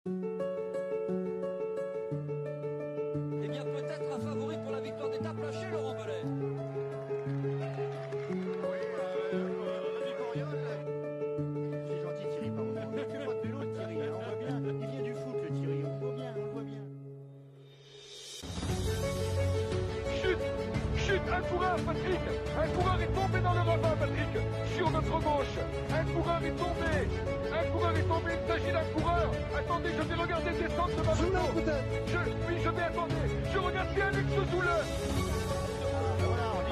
Eh bien, peut-être un favori pour la victoire d'étape lâché, Laurent Bellet. Oui, l'ami Coriol. C'est gentil Thierry, pardon. Il ne fait pas de vélo le Thierry, hein, on voit bien. Il vient du foot le Thierry, on voit bien, on voit bien. Chute, un coureur, Patrick. Un coureur est tombé dans le ravin, Patrick. Sur notre gauche. Un coureur est tombé. Il s'agit d'un coureur. Attendez, je vais regarder descendre de ma moto. Oui, je vais attendre. Je regarde bien Alex Zoule.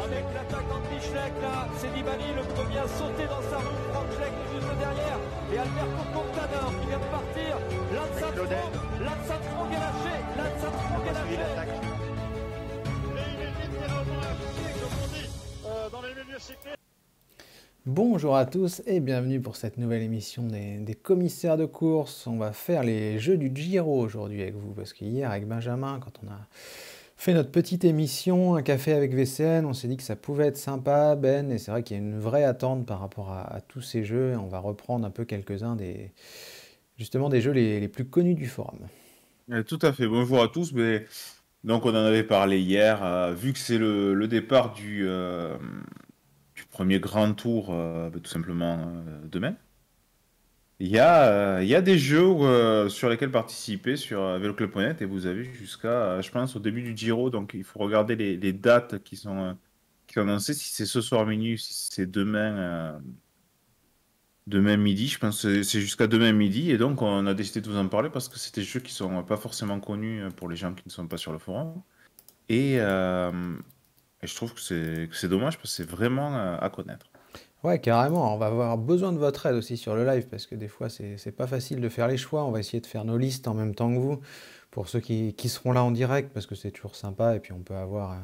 Avec l'attaquant de Michel, là, c'est Nibali, le premier à sauter dans sa roue. Franck Schleck est juste derrière. Et Alberto Contador qui vient de partir. Lance Armstrong est lâché. Dans les milieux cyclistes. Bonjour à tous et bienvenue pour cette nouvelle émission des commissaires de course. On va faire les jeux du Giro aujourd'hui avec vous, parce qu'hier avec Benjamin, quand on a fait notre petite émission, un café avec VCN, on s'est dit que ça pouvait être sympa, Ben, et c'est vrai qu'il y a une vraie attente par rapport à tous ces jeux, et on va reprendre un peu quelques-uns justement des jeux les plus connus du forum. Tout à fait, bonjour à tous. Mais donc on en avait parlé hier, vu que c'est le départ du premier grand tour, tout simplement demain. Il y a des jeux sur lesquels participer sur veloclub.net, et vous avez jusqu'à, je pense, au début du Giro. Donc il faut regarder les dates qui sont annoncées, si c'est ce soir minuit, si c'est demain midi. Je pense que c'est jusqu'à demain midi, et donc on a décidé de vous en parler parce que c'est des jeux qui sont pas forcément connus pour les gens qui ne sont pas sur le forum. Et je trouve que c'est dommage parce que c'est vraiment à connaître. Ouais, carrément, on va avoir besoin de votre aide aussi sur le live, parce que des fois c'est pas facile de faire les choix. On va essayer de faire nos listes en même temps que vous, pour ceux qui seront là en direct, parce que c'est toujours sympa, et puis on peut avoir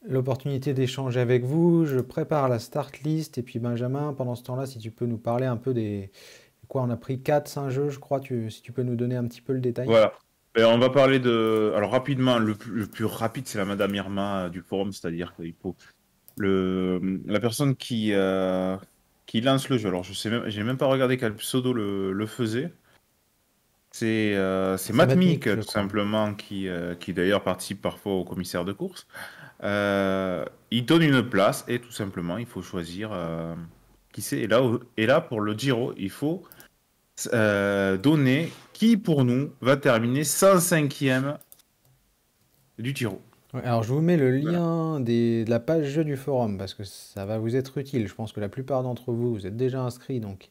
l'opportunité d'échanger avec vous. Je prépare la start list, et puis Benjamin, pendant ce temps-là, si tu peux nous parler un peu des... Quoi, on a pris 4-5 jeux, je crois, si tu peux nous donner un petit peu le détail. Voilà. Et on va parler de... Alors rapidement, le plus rapide, c'est la Madame Irma du forum, c'est-à-dire qu'il faut... La personne qui lance le jeu, alors j'ai même pas regardé quel pseudo le faisait. C'est Matmic, je tout crois. simplement, qui d'ailleurs participe parfois au commissaire de course. Il donne une place, et tout simplement, il faut choisir qui c'est. Et là, pour le Giro, il faut donner qui, pour nous, va terminer 105e du Giro. Ouais, alors je vous mets le Voilà. lien de la page jeu du forum, parce que ça va vous être utile. Je pense que la plupart d'entre vous, vous êtes déjà inscrits, donc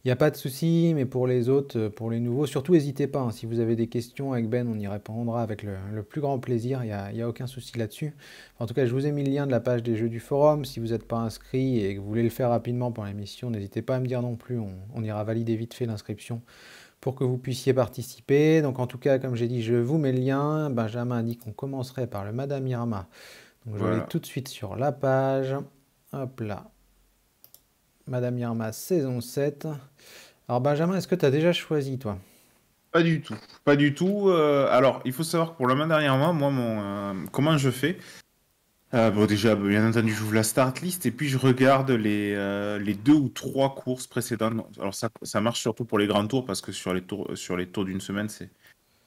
il n'y a pas de souci. Mais pour les autres, pour les nouveaux, surtout n'hésitez pas, hein. Si vous avez des questions avec Ben, on y répondra avec le plus grand plaisir. Il y a aucun souci là-dessus. En tout cas, je vous ai mis le lien de la page des jeux du forum. Si vous n'êtes pas inscrit et que vous voulez le faire rapidement pour l'émission, n'hésitez pas à me dire non plus. On ira valider vite fait l'inscription pour que vous puissiez participer. Donc en tout cas, comme j'ai dit, je vous mets le lien. Benjamin a dit qu'on commencerait par le Madame Irma. Donc je vais aller Voilà. tout de suite sur la page. Hop là. Madame Irma, saison 7. Alors Benjamin, est-ce que tu as déjà choisi, toi? Pas du tout. Pas du tout. Alors, il faut savoir que pour la main derrière moi, comment je fais? Bon, déjà, bien entendu, j'ouvre la start list, et puis je regarde les 2 ou 3 courses précédentes. Alors ça marche surtout pour les grands tours, parce que sur les tours d'une semaine,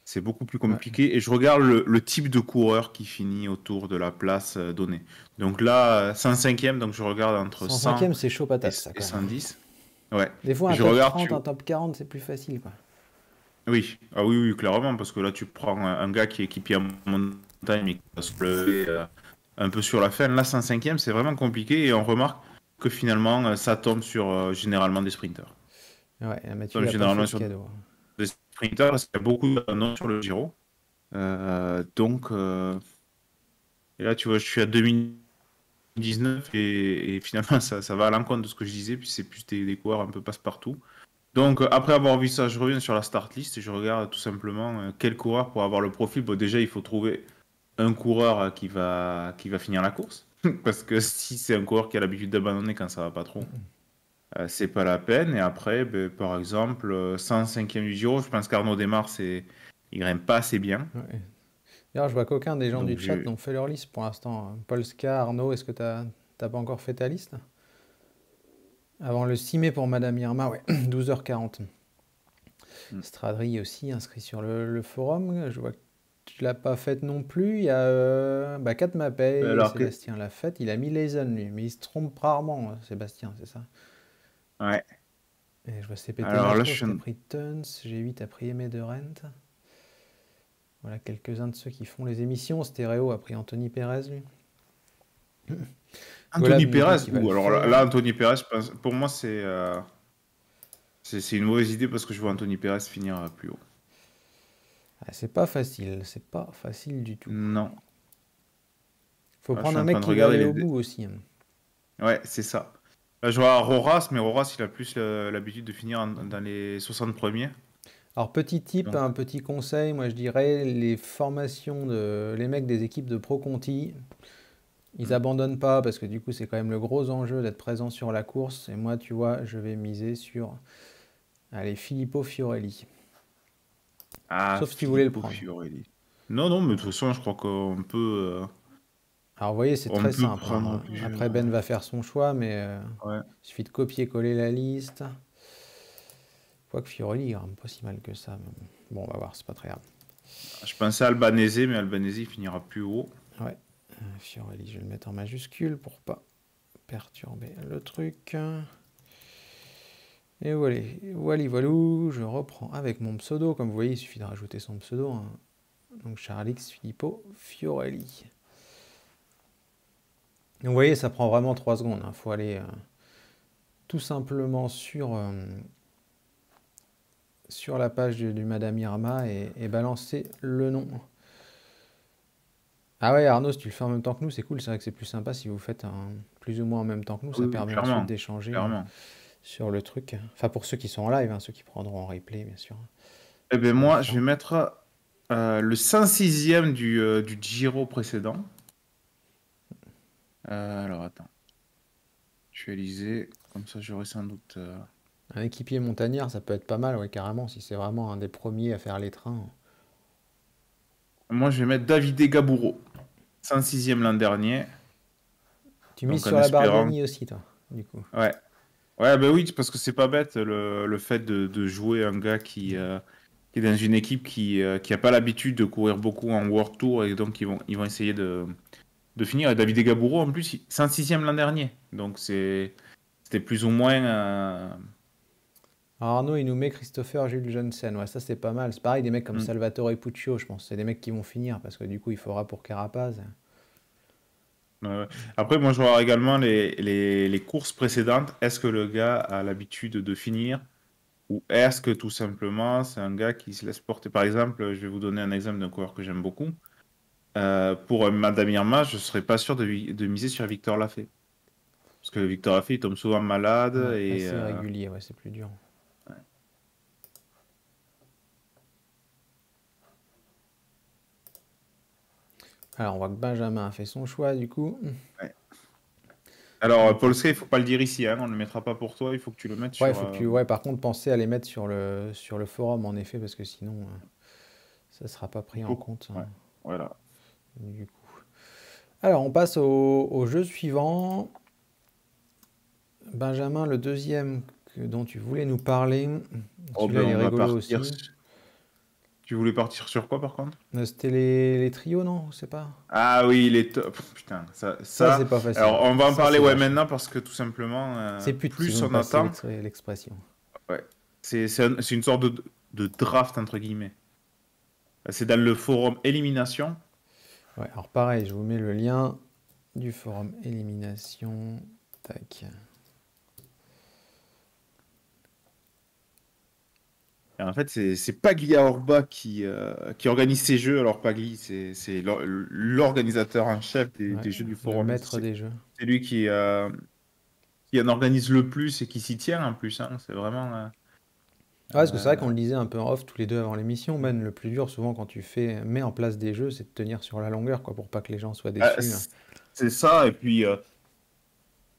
c'est beaucoup plus Ouais. compliqué. Et je regarde le type de coureur qui finit autour de la place donnée. Donc là, 105e, donc je regarde entre 100 105e, c'est chaud et, patate, ça, et quand même. 110. Ouais. Des fois, un Je top regarde, 30, un top 40, c'est plus facile, quoi. oui, ah oui, oui, clairement, parce que là, tu prends un gars qui est équipier en montagne, mais qui va se lever un peu sur la fin. Là, 105e, c'est vraiment compliqué, et on remarque que finalement, ça tombe sur généralement des sprinters. Ouais, Mathieu, Ça tombe il a pas fait généralement de sur cadeau. des sprinters, parce qu'il y a beaucoup d'annonces sur le Giro. Donc, et là, tu vois, je suis à 2019, et finalement, ça va à l'encontre de ce que je disais, puis c'est plus des coureurs un peu passe-partout. Donc, après avoir vu ça, je reviens sur la start list et je regarde tout simplement quel coureur pour avoir le profil. Bon, déjà, il faut trouver un coureur qui va finir la course. Parce que si c'est un coureur qui a l'habitude d'abandonner quand ça va pas trop, c'est pas la peine. Et après, ben, par exemple, 105e du Giro, je pense qu'Arnaud Démare, il grimpe pas assez bien. Ouais. D'ailleurs, je vois qu'aucun des gens Donc, du chat n'ont fait leur liste pour l'instant. Polska, Arnaud, est-ce que t'as pas encore fait ta liste? Avant le 6 mai pour Madame Irma, ouais, 12h40. Stradri aussi inscrit sur le forum. Je vois que tu l'as pas faite non plus. Il y a Kat Mapei et Alors que... Sébastien l'a faite. Il a mis Leisen lui, mais il se trompe rarement, Sébastien, c'est ça. Ouais. Et je vois CPT Alors là, Matros qui a pris Tuns, G8 a pris Aimé de Rent. Voilà quelques-uns de ceux qui font les émissions. Stéréo a pris Anthony Pérez lui. Anthony Golab nous dit Pérez, qu'il va le alors faire. là, Anthony Pérez, pour moi, c'est une mauvaise idée parce que je vois Anthony Pérez finir plus haut. Ah, c'est pas facile du tout. Non. Faut Là, prendre je suis un en mec train de qui va regarder aller les au dé- bout aussi. Ouais, c'est ça. Là, je vois Roras, mais Roras, il a plus l'habitude de finir dans les 60 premiers. Alors petit tip, Donc, un petit conseil, moi je dirais les formations les mecs des équipes de Pro Conti, ils abandonnent pas parce que du coup c'est quand même le gros enjeu d'être présent sur la course. Et moi tu vois, je vais miser sur Filippo Fiorelli. Sauf si tu voulais le Filippo prendre. Fiorelli. Non, mais de toute façon, je crois qu'on peut, Alors vous voyez, c'est on très peut simple. prendre plus. Après Ben va faire son choix, mais Ouais. il suffit de copier-coller la liste. Quoique Fiorelli, il grimpe pas si mal que ça. Mais bon, on va voir, c'est pas très grave. Je pensais à Albanese, mais Albanese, il finira plus haut. Ouais, Fiorelli, je vais le mettre en majuscule pour pas perturber le truc. Et voilà, voilou, je reprends avec mon pseudo. Comme vous voyez, il suffit de rajouter son pseudo. Hein. Donc Charlix Filippo Fiorelli. Donc vous voyez, ça prend vraiment 3 secondes. Il faut aller tout simplement sur la page du Madame Irma et balancer le nom. Ah ouais, Arnaud, si tu le fais en même temps que nous, c'est cool. C'est vrai que c'est plus sympa si vous faites plus ou moins en même temps que nous. Ça Oui, permet clairement, ensuite d'échanger sur le truc. Enfin, pour ceux qui sont en live, hein, ceux qui prendront en replay, bien sûr. Eh bien, moi, je vais mettre le 106e du Giro précédent. Alors, attends. Je vais Alizé, comme ça j'aurai sans doute... Un équipier montagnard, ça peut être pas mal, ouais, carrément, si c'est vraiment un des premiers à faire les trains. Moi, je vais mettre Davide Gaburo, 106e l'an dernier. Tu mises Donc, sur en la espérant- Bargani aussi, toi, du coup. Ouais. Ouais, bah oui, parce que c'est pas bête le fait de jouer un gars qui est dans une équipe qui a pas l'habitude de courir beaucoup en World Tour et donc ils vont essayer de finir. Et Davide Gaburo, en plus, 106e l'an dernier. Donc c'était plus ou moins... Alors Arnaud, il nous met Christopher Jules Jensen. Ouais, ça c'est pas mal. C'est pareil, des mecs comme Salvatore Puccio, je pense. C'est des mecs qui vont finir parce que du coup, il faudra pour Carapaz. Ouais. Après, moi, je vois également les courses précédentes. Est-ce que le gars a l'habitude de finir ou est-ce que tout simplement c'est un gars qui se laisse porter? Par exemple, je vais vous donner un exemple d'un coureur que j'aime beaucoup. Pour Madame Irma, je ne serais pas sûr de miser sur Victor Lafay. Parce que Victor Lafay, il tombe souvent malade. Ouais, et assez régulier, ouais, c'est plus dur. Ouais. Alors, on voit que Benjamin a fait son choix, du coup. Ouais. Alors, Paul Sky, il ne faut pas le dire ici, hein, on ne le mettra pas pour toi, il faut que tu le mettes Ouais, sur... faut que tu... par contre, pensez à les mettre sur le forum, en effet, parce que sinon, ça ne sera pas pris en compte. Ouais. Voilà. Du coup. Alors, on passe au jeu suivant. Benjamin, le deuxième dont tu voulais nous parler. Celui-là, il est rigolo aussi. Tu voulais partir sur quoi, par contre? C'était les trios, non? Je sais pas. Ah oui, il est top. Putain, ça c'est pas facile. Alors, on va en Ça, parler c'est maintenant parce que tout simplement, c'est plus on attend. L'expression. Ouais. C'est une sorte de draft, entre guillemets. C'est dans le forum élimination. Ouais, alors pareil, je vous mets le lien du forum élimination. Tac. Et en fait, c'est Paglia Orba qui organise ces jeux. Alors, Pagli, c'est l'organisateur en chef des jeux du forum. Le maître des jeux. C'est lui qui en organise le plus et qui s'y tient en plus. Hein. C'est vraiment... Ouais, parce que c'est vrai qu'on le disait un peu en off tous les deux avant l'émission, Ben, le plus dur souvent quand tu mets en place des jeux, c'est de tenir sur la longueur, quoi, pour pas que les gens soient déçus. C'est ça, et puis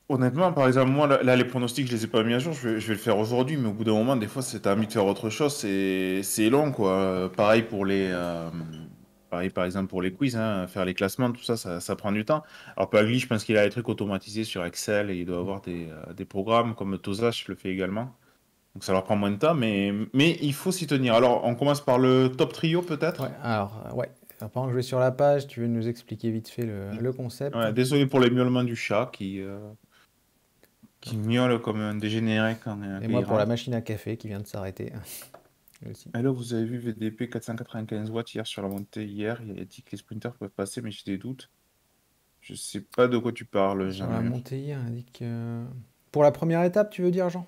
honnêtement, par exemple, moi, là, les pronostics, je les ai pas mis à jour, je vais le faire aujourd'hui, mais au bout d'un moment, des fois, t'as envie de faire autre chose, c'est long, quoi. Pareil par exemple pour les quiz, hein, faire les classements, tout ça, ça prend du temps. Alors Pagli, je pense qu'il a des trucs automatisés sur Excel et il doit avoir des programmes comme Tosash le fait également. Donc ça leur prend moins de temps, mais il faut s'y tenir. Alors, on commence par le top trio, peut-être? Ouais, alors, ouais. Alors, pendant que je vais sur la page, tu veux nous expliquer vite fait le concept? Ouais, désolé pour les miaulements du chat qui miaule comme un dégénéré quand Et il moi pour la rentre. machine à café qui vient de s'arrêter. Aussi. Alors, vous avez vu VDP 495 watts hier sur la montée hier. Il a dit que les sprinters peuvent passer, mais j'ai des doutes. Je sais pas de quoi tu parles, Sur la Jean-Mur. montée hier, on a dit que... Pour la première étape, tu veux dire, Jean?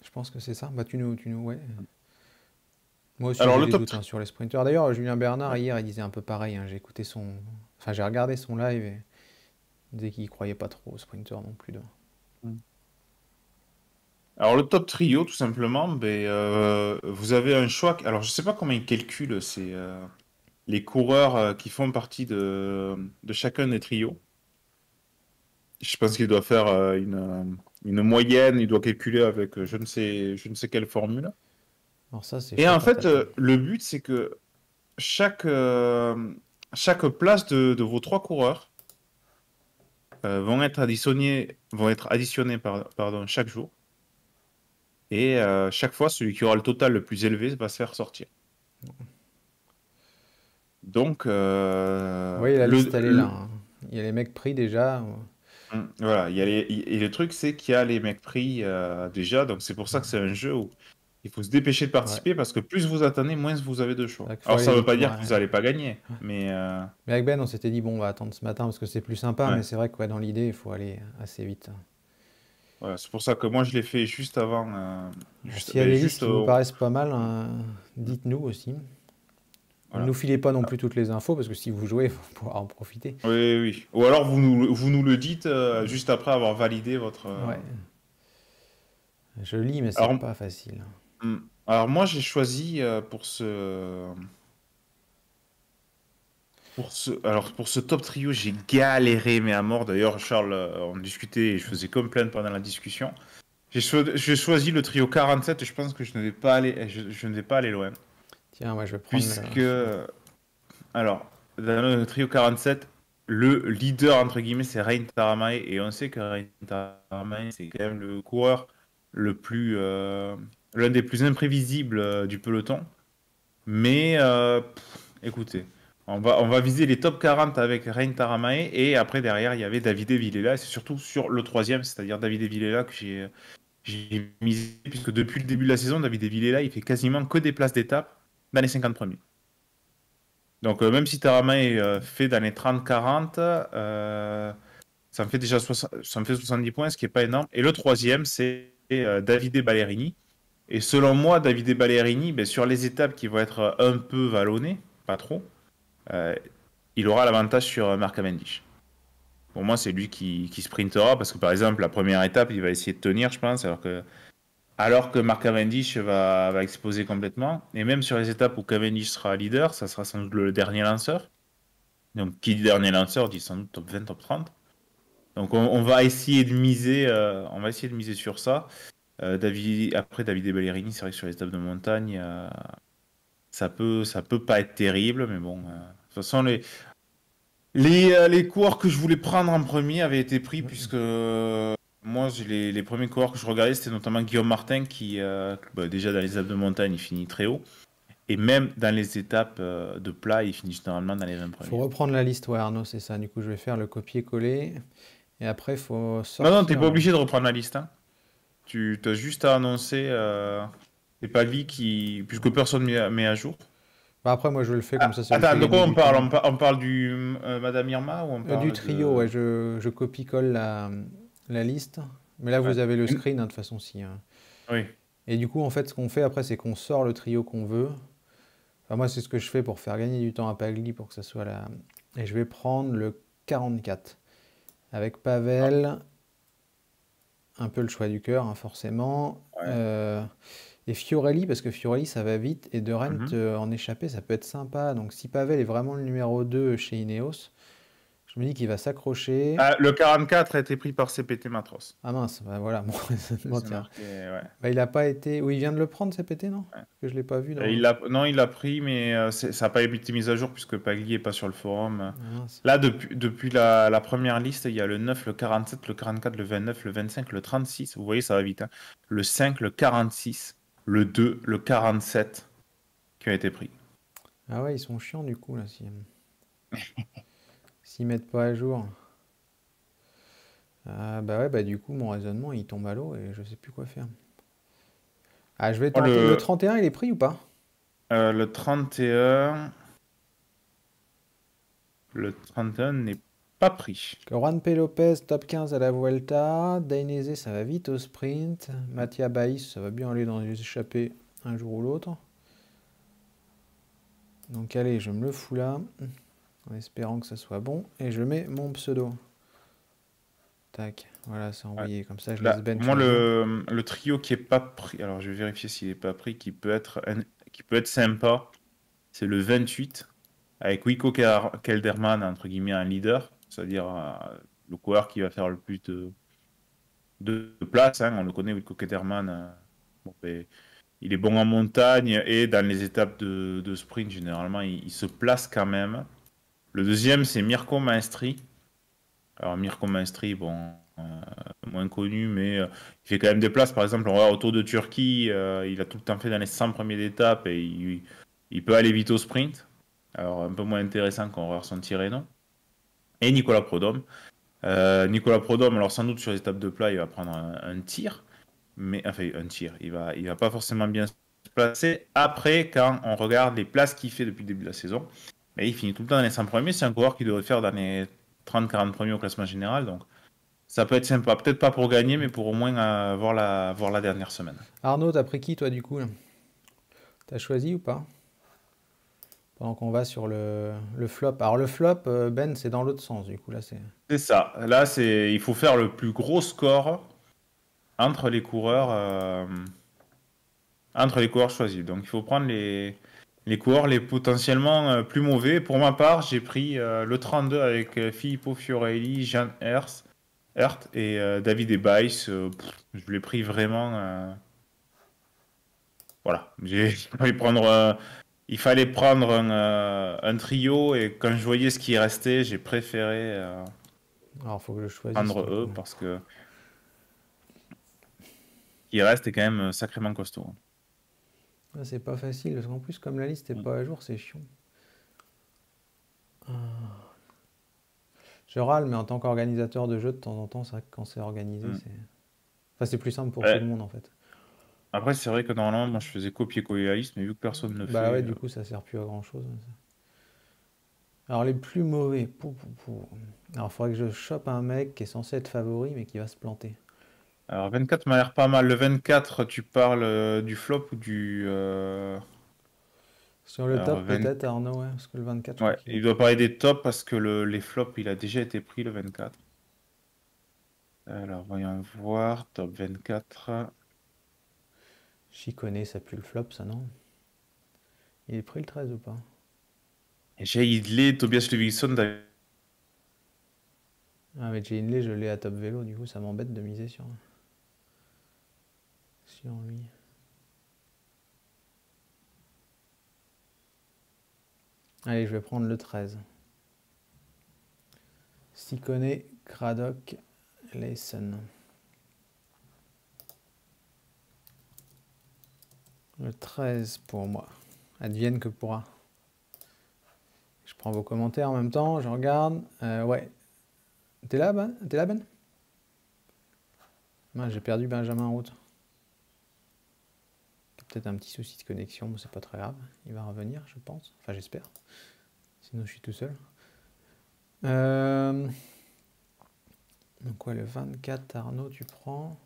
Je pense que c'est ça. Bah, ouais. Moi aussi, Alors, j'ai le des top doutes hein, sur les sprinters. D'ailleurs, Julien Bernard, hier, il disait un peu pareil. Hein. J'ai écouté son... Enfin, j'ai regardé son live et il disait qu'il croyait pas trop aux sprinters non plus. Alors, le top trio, tout simplement, vous avez un choix. Alors, je sais pas comment ils calculent les coureurs qui font partie de chacun des trios. Je pense qu'il doit faire une moyenne, il doit calculer avec je ne sais quelle formule. Alors ça, c'est Et chaud en fait, patate. le but, c'est que chaque place de vos 3 coureurs vont être additionnés pardon, chaque jour. Et chaque fois, celui qui aura le total le plus élevé va se faire sortir. Donc, Oui, la liste, elle est là. Hein. Il y a les mecs pris déjà. Voilà, et le truc, c'est qu'il y a les mecs pris déjà. Donc, c'est pour ça que c'est un jeu où il faut se dépêcher de participer parce que plus vous attendez, moins vous avez de choix. Alors, ça ne veut pas dire que vous n'allez pas gagner. Mais avec Ben, on s'était dit, bon, on va attendre ce matin parce que c'est plus sympa. Ouais. Mais c'est vrai que dans l'idée, il faut aller assez vite. Voilà, c'est pour ça que moi, je l'ai fait juste avant. S'il y a des listes qui vous paraissent pas mal, dites-nous aussi. Voilà. Ne nous filez pas non plus toutes les infos, parce que si vous jouez, il faut pouvoir en profiter. Oui, oui. Ou alors vous nous le dites juste après avoir validé votre... Ouais. Je lis, mais c'est pas facile. Alors moi, j'ai choisi pour ce top trio, j'ai galéré, mais à mort. D'ailleurs, Charles, on discutait et je faisais comme plein pendant la discussion. J'ai choisi le trio 47 et je pense que je ne vais pas aller loin. Tiens, moi je vais prendre... Alors, dans le trio 47, le leader, entre guillemets, c'est Rein Taramay. Et on sait que Rein Taramay, c'est quand même le coureur l'un des plus imprévisibles du peloton. Mais, écoutez, on va viser les top 40 avec Rein Taramay. Et après, derrière, il y avait Davide Villela. Et c'est surtout sur le troisième, c'est-à-dire Davide Villela, que j'ai misé. Puisque depuis le début de la saison, Davide Villela, il fait quasiment que des places d'étape dans les 50 premiers. Donc, même si Taramay fait dans les 30-40, ça me fait déjà 70 points, ce qui n'est pas énorme. Et le troisième, c'est Davide Ballerini. Et selon moi, Davide Ballerini, sur les étapes qui vont être un peu vallonnées, pas trop, il aura l'avantage sur Mark Cavendish. Pour moi, c'est lui qui sprintera, parce que par exemple, la première étape, il va essayer de tenir, je pense, alors que Mark Cavendish va exploser complètement. Et même sur les étapes où Cavendish sera leader, ça sera sans doute le dernier lanceur. Donc, qui dit dernier lanceur dit sans doute top 20, top 30. Donc, on va essayer de miser, sur ça. Après, Davide Ballerini, c'est vrai que sur les étapes de montagne, ça peut pas être terrible. Mais bon, de toute façon, les coureurs que je voulais prendre en premier avaient été pris, puisque... Moi, les premiers coureurs que je regardais, c'était notamment Guillaume Martin, qui, déjà dans les étapes de montagne, il finit très haut. Et même dans les étapes de plat, il finit généralement dans les 20 premiers. Il faut reprendre la liste, ouais, Arnaud, c'est ça. Du coup, je vais faire le copier-coller. Et après, il faut sortir... Non, t'es pas obligé de reprendre la liste. Hein. Tu as juste à annoncer. C'est pas lui qui. Puisque personne met à jour. Bah après, moi, je le fais comme ça. Attends, de quoi on parle? On parle du Madame Irma ou on parle du trio, ouais. Je copie-colle la liste. Mais là, vous avez le screen, de toute façon, si. Hein. Oui. Et du coup, en fait, ce qu'on fait après, c'est qu'on sort le trio qu'on veut. Enfin, moi, c'est ce que je fais pour faire gagner du temps à Pagli, pour que ça soit là. Et je vais prendre le 44. Avec Pavel, un peu le choix du cœur, hein, forcément. Ouais. Et Fiorelli, parce que Fiorelli, ça va vite. Et De Rent en échappée, ça peut être sympa. Donc, si Pavel est vraiment le numéro 2 chez Ineos, Je me dis qu'il va s'accrocher. Ah, le 44 a été pris par CPT Matros. Ah mince, bah voilà, mon raisonnement C'est tient. marqué, ouais. Bah, il a pas été... Oui, il vient de le prendre, CPT, non? Ouais. Que je l'ai pas vu dans... Non, il l'a pris, mais ça n'a pas été mis à jour puisque Pagli n'est pas sur le forum. Ah, mince. Là, depuis la première liste, il y a le 9, le 47, le 44, le 29, le 25, le 36. Vous voyez, ça va vite. Hein. Le 5, le 46, le 2, le 47 qui ont été pris. Ah ouais, ils sont chiants du coup, là, s'ils mettent pas à jour. Ah bah ouais, bah du coup, mon raisonnement, il tombe à l'eau et je sais plus quoi faire. Ah, je vais Oh, tenter... Le 31, il est pris ou pas? le 31... Le 31 n'est pas pris. Juan P. Lopez, top 15 à la Vuelta. Dainese, ça va vite au sprint. Mathia Baïs, ça va bien aller dans les échappées un jour ou l'autre. Donc allez, je me le fous là, en espérant que ça soit bon. Et je mets mon pseudo. Tac, voilà, c'est envoyé. Comme ça, je Là, laisse bench. moi, le trio qui est pas pris, alors je vais vérifier s'il est pas pris, qui peut être sympa, c'est le 28, avec Wilco Kelderman, entre guillemets, un leader, c'est-à-dire le coureur qui va faire le plus de place. Hein. On le connaît, Wilco Kelderman. Bon, ben, il est bon en montagne et dans les étapes de sprint, généralement, il se place quand même. Le deuxième, c'est Mirko Maestri. Alors, Mirko Maestri, bon, moins connu, mais il fait quand même des places. Par exemple, on va autour de Turquie, il a tout le temps fait dans les 100 premiers d'étape et il peut aller vite au sprint. Alors, un peu moins intéressant qu'on va son Tirreno. Et Nicolas Prodhomme. Nicolas Prodhomme, alors sans doute sur les étapes de plat, il va prendre un tir. Mais, enfin, un tir. Il va pas forcément bien se placer. Après, quand on regarde les places qu'il fait depuis le début de la saison, mais il finit tout le temps dans les 100 premiers. C'est un coureur qui devrait faire dans les 30-40 premiers au classement général. Donc, ça peut être sympa. Peut-être pas pour gagner, mais pour au moins voir la dernière semaine. Arnaud, t'as pris qui toi du coup? T'as choisi ou pas? Pendant qu'on va sur le flop. Alors le flop, Ben, c'est dans l'autre sens du coup. Là, C'est ça. Là, il faut faire le plus gros score entre les coureurs choisis. Donc, il faut prendre les coureurs les potentiellement plus mauvais. Pour ma part, j'ai pris le 32 avec Filippo Fiorelli, Jean Hert et David Ebaïs. Je l'ai pris vraiment. Voilà. Il fallait prendre un trio et quand je voyais ce qui restait, j'ai préféré Alors, faut que je choisisse. prendre eux parce que qui reste est quand même sacrément costaud. Ah, c'est pas facile parce qu'en plus, comme la liste n'est pas à jour, c'est chiant. Je râle, mais en tant qu'organisateur de jeu, de temps en temps, c'est vrai que quand c'est organisé, c'est plus simple pour tout le monde en fait. Après, c'est vrai que normalement, moi, je faisais copier-coller la liste, mais vu que personne ne le fait. Bah ouais, du coup, ça sert plus à grand chose. Alors, les plus mauvais. Alors, il faudrait que je chope un mec qui est censé être favori, mais qui va se planter. Alors, 24 m'a l'air pas mal. Le 24, tu parles du flop ou du. Sur le top, peut-être, Arnaud, ouais, parce que le 24. Ouais, il doit parler des tops parce que les flops, il a déjà été pris le 24. Alors, voyons voir. Top 24. Chicone, ça pue le flop, ça, non? Il est pris le 13 ou pas? J'ai Hidley, Tobias Ludvigsson. Ah, mais Jay Hindley, je l'ai à top vélo, du coup, ça m'embête de miser sur lui. Allez, je vais prendre le 13. Ciccone, Craddock, Leysen. Le 13 pour moi. Advienne que pourra. Je prends vos commentaires en même temps, je regarde. Ouais. T'es là, Ben? J'ai perdu Benjamin en route. Peut-être un petit souci de connexion, mais c'est pas très grave. Il va revenir, je pense. Enfin, j'espère. Sinon, je suis tout seul. Donc, ouais, le 24, Arnaud, tu prends.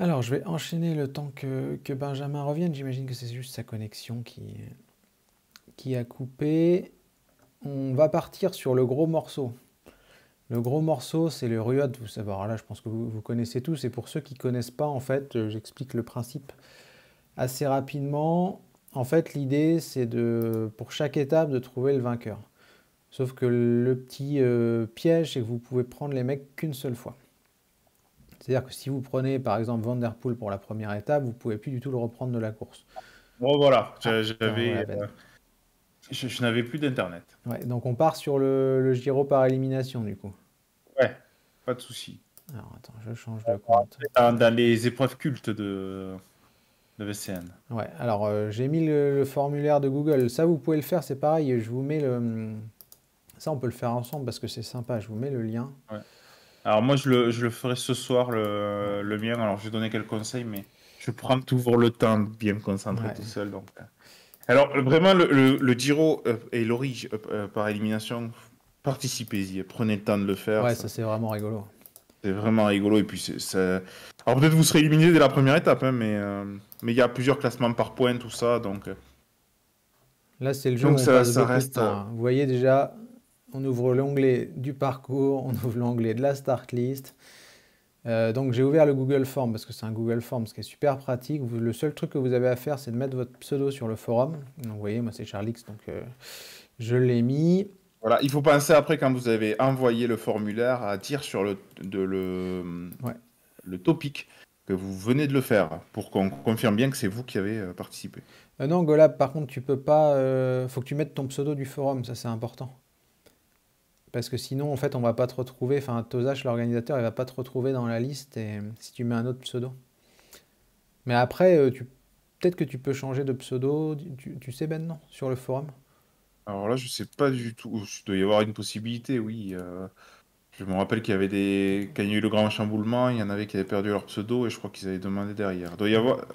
Alors, je vais enchaîner le temps que Benjamin revienne. J'imagine que c'est juste sa connexion qui a coupé. On va partir sur le gros morceau. Le gros morceau, c'est le Ruot. Vous savez, alors là, je pense que vous connaissez tous. Et pour ceux qui ne connaissent pas, en fait, j'explique le principe assez rapidement. En fait, l'idée, c'est pour chaque étape, de trouver le vainqueur. Sauf que le petit piège, c'est que vous pouvez prendre les mecs qu'une seule fois. C'est-à-dire que si vous prenez par exemple Van Der Poel pour la première étape, vous pouvez plus du tout le reprendre de la course. Bon, voilà, voilà, Ben. je n'avais plus d'internet. Ouais, donc on part sur le Giro par élimination du coup. Ouais, pas de souci. Alors attends, je change de compte. Dans les épreuves cultes de VCN. Ouais, alors j'ai mis le formulaire de Google. Ça, vous pouvez le faire, c'est pareil. Je vous mets le. Ça, on peut le faire ensemble parce que c'est sympa. Je vous mets le lien. Ouais. Alors moi, je le ferai ce soir, le mien. Alors, je vais donner quelques conseils, mais je prends toujours le temps de bien me concentrer tout seul. Donc. Alors, vraiment, le Giro et l'Ori par élimination, participez-y. Prenez le temps de le faire. Ouais, ça c'est vraiment rigolo. C'est vraiment rigolo. Et puis, alors peut-être vous serez éliminé dès la première étape, hein, mais il y a plusieurs classements par points, tout ça. Donc, là, c'est le jeu où on passe beaucoup de temps. Hein. Vous voyez déjà, on ouvre l'onglet du parcours, on ouvre l'onglet de la start list. Donc j'ai ouvert le Google Form parce que c'est un Google Form, ce qui est super pratique. Le seul truc que vous avez à faire, c'est de mettre votre pseudo sur le forum. Donc vous voyez, moi c'est Charlix, donc je l'ai mis. Voilà, il faut penser après quand vous avez envoyé le formulaire à dire sur le topic que vous venez de le faire pour qu'on confirme bien que c'est vous qui avez participé. Non, Golab, par contre, tu peux pas. Faut que tu mettes ton pseudo du forum, ça c'est important. Parce que sinon, en fait, on va pas te retrouver. Enfin, Tosash, l'organisateur, il va pas te retrouver dans la liste et, si tu mets un autre pseudo. Mais après, peut-être que tu peux changer de pseudo. Tu sais, Ben, non, sur le forum? Alors là, je sais pas du tout. Il doit y avoir une possibilité, oui. Je me rappelle qu'il y avait quand il y a eu le grand chamboulement, il y en avait qui avaient perdu leur pseudo et je crois qu'ils avaient demandé derrière. Il doit y avoir.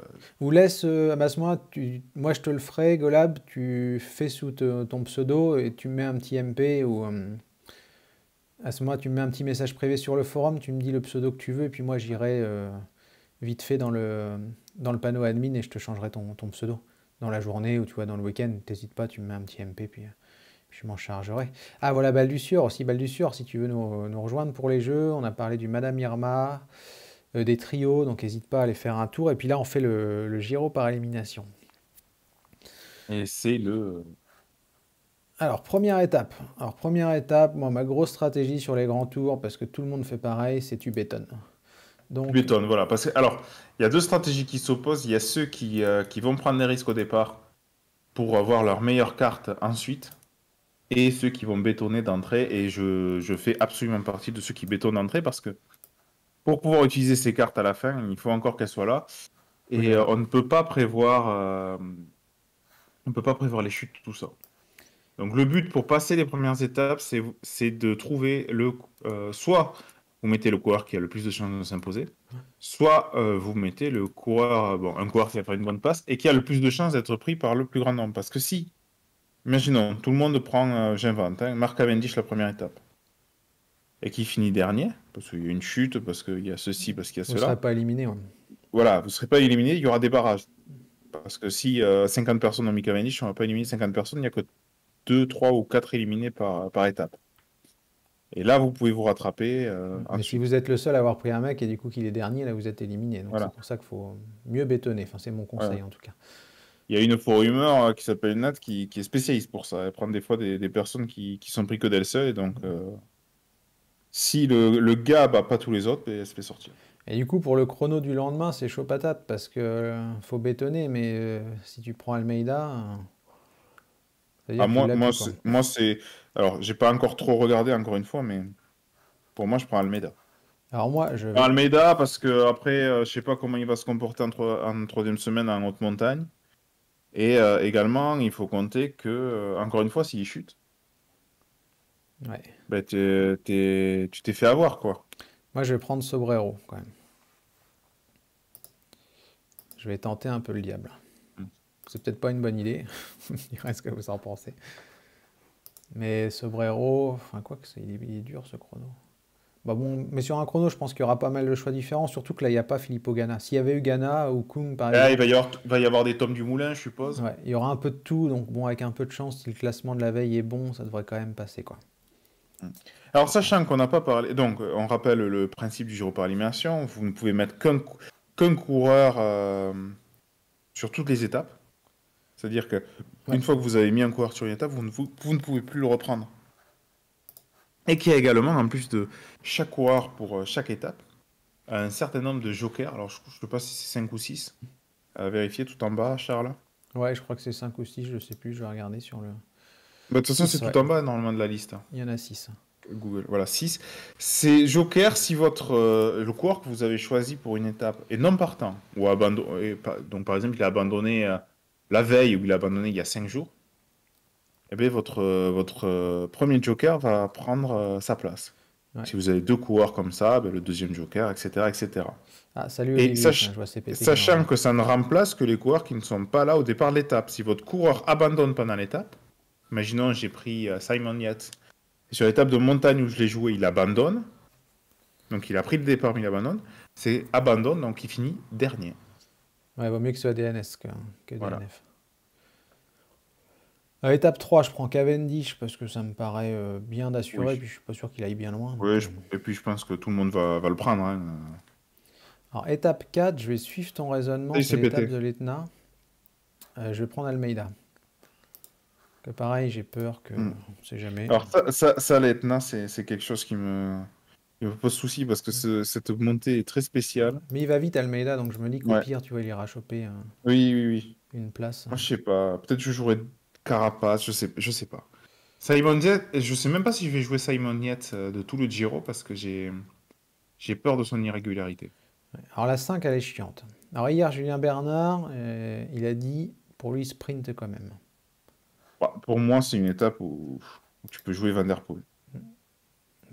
Ou laisse, à ce moment, moi je te le ferai, Golab, tu fais sous ton pseudo et tu mets un petit MP ou à ce moment tu me mets un petit message privé sur le forum, tu me dis le pseudo que tu veux et puis moi j'irai vite fait dans le panneau admin et je te changerai ton pseudo. Dans la journée ou tu vois dans le week-end, t'hésites pas, tu me mets un petit MP puis je m'en chargerai. Ah voilà, Baldussieur aussi, Baldussieur, si tu veux nous rejoindre pour les jeux, on a parlé du Madame Irma, des trios, donc n'hésite pas à aller faire un tour. Et puis là, on fait le Giro par élimination. Et c'est le... Alors, première étape, moi, ma grosse stratégie sur les grands tours, parce que tout le monde fait pareil, c'est tu bétonnes. Donc... Tu bétonnes, voilà. Parce que, alors, il y a deux stratégies qui s'opposent. Il y a ceux qui vont prendre des risques au départ pour avoir leur meilleure carte ensuite, et ceux qui vont bétonner d'entrée. Et je fais absolument partie de ceux qui bétonnent d'entrée parce que pour pouvoir utiliser ces cartes à la fin, il faut encore qu'elles soient là. Et on ne peut pas prévoir... les chutes, tout ça. Donc le but pour passer les premières étapes, c'est de trouver soit vous mettez le coureur qui a le plus de chances de s'imposer, soit vous mettez le coureur, un coureur qui va faire une bonne passe et qui a le plus de chances d'être pris par le plus grand nombre. Parce que si, imaginons, tout le monde prend, j'invente, Mark Cavendish la première étape, et qui finit dernier, parce qu'il y a une chute, parce qu'il y a ceci, parce qu'il y a cela. Vous ne serez pas éliminé. Ouais. Voilà, vous ne serez pas éliminé, il y aura des barrages. Parce que si 50 personnes ont mis Cavendish, on ne va pas éliminer 50 personnes, il n'y a que 2, 3 ou 4 éliminés par étape. Et là, vous pouvez vous rattraper. Mais si vous êtes le seul à avoir pris un mec et du coup qu'il est dernier, là vous êtes éliminé. Donc voilà. C'est pour ça qu'il faut mieux bétonner. Enfin, c'est mon conseil en tout cas. Il y a une rumeur qui s'appelle Nat qui est spécialiste pour ça. Elle prend des fois des personnes qui sont pris que d'elle seule. Et donc, si le gars bat pas tous les autres, elle se fait sortir. Et du coup, pour le chrono du lendemain, c'est chaud patate parce que faut bétonner. Mais si tu prends Almeida... moi, c'est... Alors, j'ai pas encore trop regardé, encore une fois, mais pour moi, je prends Almeida. Alors moi, je vais... Almeida, parce que après, je sais pas comment il va se comporter en troisième semaine en haute montagne. Et également, il faut compter que, encore une fois, s'il chute, tu t'es fait avoir, quoi. Moi, je vais prendre Sobrero, quand même. Je vais tenter un peu le diable. C'est peut-être pas une bonne idée. Vous me direz ce que vous en pensez. Mais Sobrero, enfin quoi que il est dur ce chrono. Bah bon, mais sur un chrono, je pense qu'il y aura pas mal de choix différents, surtout que là, il n'y a pas Filippo Ganna. S'il y avait eu Ganna ou Kung, par exemple... Il va y avoir des tomes du moulin, je suppose. Ouais, il y aura un peu de tout, donc bon, avec un peu de chance, si le classement de la veille est bon, ça devrait quand même passer, quoi. Alors, sachant qu'on n'a pas parlé... Donc, on rappelle le principe du Giro par élimination. Vous ne pouvez mettre qu'un coureur sur toutes les étapes. C'est-à-dire qu'une fois que vous avez mis un coureur sur une étape, vous ne pouvez plus le reprendre. Et qui a également, en plus de chaque coureur pour chaque étape, un certain nombre de jokers. Alors, je ne sais pas si c'est 5 ou 6. À vérifier tout en bas, Charles. Ouais, je crois que c'est 5 ou 6, je sais plus, je vais regarder sur le... Bah, de toute façon, Six, c'est ouais. tout en bas, normalement, de la liste. Il y en a 6. Google, voilà, 6. C'est joker si le coureur que vous avez choisi pour une étape est non partant, ou abandonné, donc par exemple, il a abandonné la veille, ou il a abandonné il y a 5 jours, eh bien, votre premier joker va prendre sa place. Ouais. Si vous avez 2 coureurs comme ça, ben, le deuxième joker, etc., etc. Ah, salut Et Olivier, tiens, je vois CPP. sachant que ça ne remplace que les coureurs qui ne sont pas là au départ de l'étape. Si votre coureur abandonne pendant l'étape, imaginons j'ai pris Simon Yates, et sur l'étape de montagne où je l'ai joué, il abandonne, donc il a pris le départ mais il abandonne, c'est abandonne, donc il finit dernier. Ouais, vaut mieux que ce soit DNS que Voilà. DNF. Étape 3, je prends Cavendish parce que ça me paraît bien d'assurer, Oui. puis je suis pas sûr qu'il aille bien loin. Oui, donc, et puis je pense que tout le monde va le prendre. Hein. Alors, étape 4, je vais suivre ton raisonnement, Et c'est CPT. l'étape de l'Etna. Je vais prendre Almeida. Que pareil, j'ai peur que... On sait jamais. Alors ça l'Etna, c'est quelque chose qui me pose souci parce que cette montée est très spéciale. Mais il va vite Almeida, donc je me dis qu'au Ouais. pire, tu vois, il ira choper Oui. une place. Moi, je sais pas. Peut-être que je jouerai Carapace, je sais pas. Simon Yates, je sais même pas si je vais jouer Simon Yates de tout le Giro parce que j'ai peur de son irrégularité. Ouais. Alors la 5, elle est chiante. Alors hier, Julien Bernard, il a dit, pour lui, sprint quand même. Bah, pour moi, c'est une étape où tu peux jouer Van Der Poel.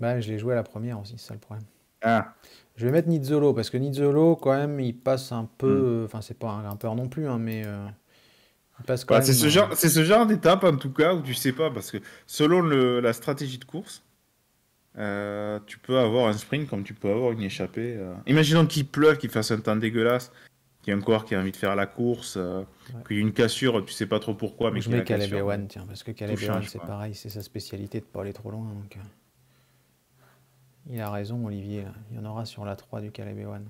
Bah, je l'ai joué à la première aussi, c'est ça le problème. Ah, Je vais mettre Nizzolo, parce que Nizzolo, quand même, il passe un peu... Enfin, c'est pas un grimpeur non plus, hein, mais il passe quand bah, même... c'est ce genre d'étape, en tout cas, où tu sais pas, parce que selon la stratégie de course, tu peux avoir un sprint comme tu peux avoir une échappée. Imaginons qu'il pleuve, qu'il fasse un temps dégueulasse, qu'il y a un coureur qui a envie de faire la course, qu'il y ait une cassure, tu sais pas trop pourquoi, mais je qu'il y a mets la Caleb cassure. Ewan, tiens, parce que Caleb Tout Ewan, change, c'est quoi. pareil, c'est sa spécialité de pas aller trop loin, donc... Il a raison, Olivier, là. Il y en aura sur la 3 du Caleb Ewan.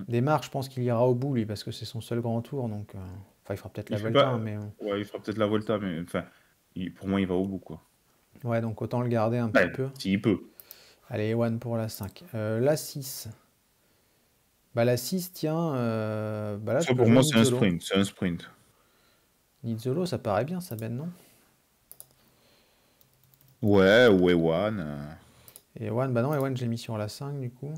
Desmar, je pense qu'il ira au bout, lui, parce que c'est son seul grand tour, donc... Enfin, il fera peut-être la Il fait Volta, pas- mais... Ouais, il fera peut-être la Volta, mais enfin, pour moi, il va au bout, quoi. Ouais, donc autant le garder un petit peu. S'il peut. Allez, Ewan pour la 5. La 6. Bah la 6, tiens... bah là, Ça, je peux pour jouer moi, c'est un Nizzolo. sprint. C'est un sprint. Nizzolo, ça paraît bien, ça, Ben, non? Ouais, ou Ewan. Et Ewan, bah non, Ewan, je l'ai mis sur la 5, du coup.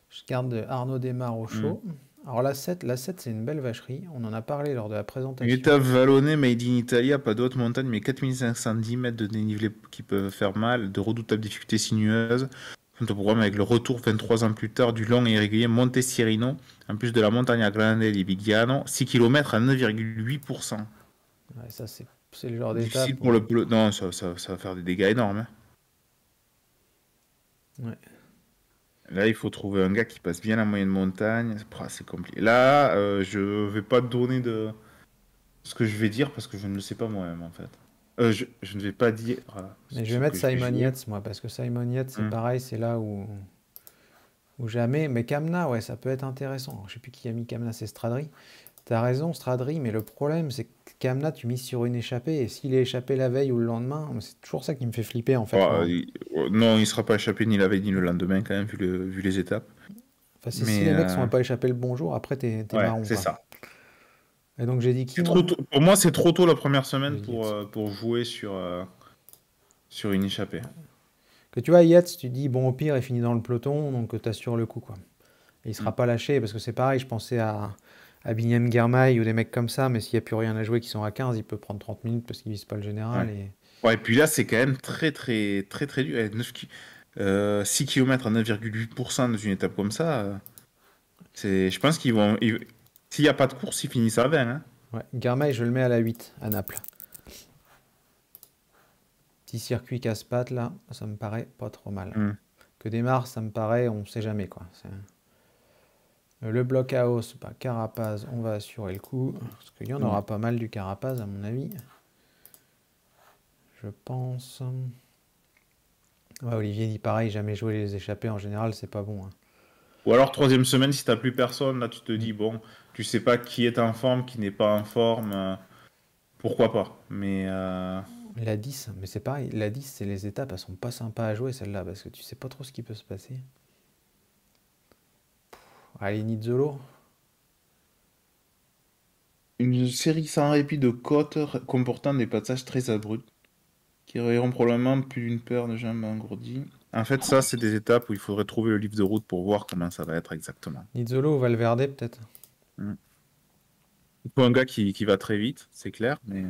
Je garde Arnaud Desmar au chaud. Alors la 7, c'est une belle vacherie. On en a parlé lors de la Une présentation. étape vallonnée, made in Italia, pas de haute montagne, mais 4510 mètres de dénivelé qui peuvent faire mal, de redoutables difficultés sinueuses. Un programme avec le retour 23 ans plus tard du long et irrégulier Monte Cirino, en plus de la montagne à Grande di Viggiano, 6 km à 9,8%. Ouais, ça, c'est le genre d'étape. Difficile pour le peloton. Non, ça va faire des dégâts énormes. Hein. Ouais. Là, il faut trouver un gars qui passe bien la moyenne montagne. C'est compliqué. Là, je vais pas te donner de ce que je vais dire parce que je ne le sais pas moi-même en fait. Je ne vais pas dire. Mais je vais mettre Simon Yates, moi, parce que Simon Yates, c'est pareil, c'est là où jamais. Mais Kamna, ouais, ça peut être intéressant. Alors, je sais plus qui a mis Kamna, c'est Stradri. T'as raison, Stradri, mais le problème, c'est que Kamna, tu mises sur une échappée, et s'il est échappé la veille ou le lendemain, c'est toujours ça qui me fait flipper, en fait. Non, il sera pas échappé ni la veille ni le lendemain, quand même, vu les étapes. Enfin, si les mecs sont pas échappés le bon jour, après, t'es marron. C'est ça. Et donc, j'ai dit qui, moi pour moi, c'est trop tôt la première semaine pour jouer sur une échappée. Que tu vois, Yates, tu dis, bon, au pire, il finit dans le peloton, donc t'assures le coup, quoi. Et il sera pas lâché, parce que c'est pareil, je pensais à Biniam Girmay ou des mecs comme ça, mais s'il n'y a plus rien à jouer qui sont à 15, il peut prendre 30 minutes parce qu'il vise pas le général. Ouais, et puis là, c'est quand même très dur. 6 km à 9,8% dans une étape comme ça, je pense qu'ils vont... S'il n'y a pas de course, ils finissent à 20. Hein. Ouais, Girmay, je le mets à la 8, à Naples. Petit circuit casse-pattes, là, ça me paraît pas trop mal. Que Desmar, ça me paraît, on sait jamais, quoi. Le blockhouse, bah, Carapaz, on va assurer le coup. Parce qu'il y en aura pas mal du Carapaz, à mon avis. Je pense. Ouais, Olivier dit pareil, jamais jouer les échappées, en général, c'est pas bon. Hein. Ou alors, troisième semaine, si t'as plus personne, là, tu te dis, bon, tu sais pas qui est en forme, qui n'est pas en forme, pourquoi pas. Mais La 10, mais c'est pareil, la 10, c'est les étapes, elles sont pas sympas à jouer celle-là, parce que tu sais pas trop ce qui peut se passer. Allez, Nizzolo. Une série sans répit de côtes comportant des passages très abrupts qui railleront probablement plus d'une paire de jambes engourdies. En fait, ça, c'est des étapes où il faudrait trouver le livre de route pour voir comment ça va être exactement. Nizzolo ou Valverde, peut-être. Il faut un gars qui va très vite, c'est clair, mais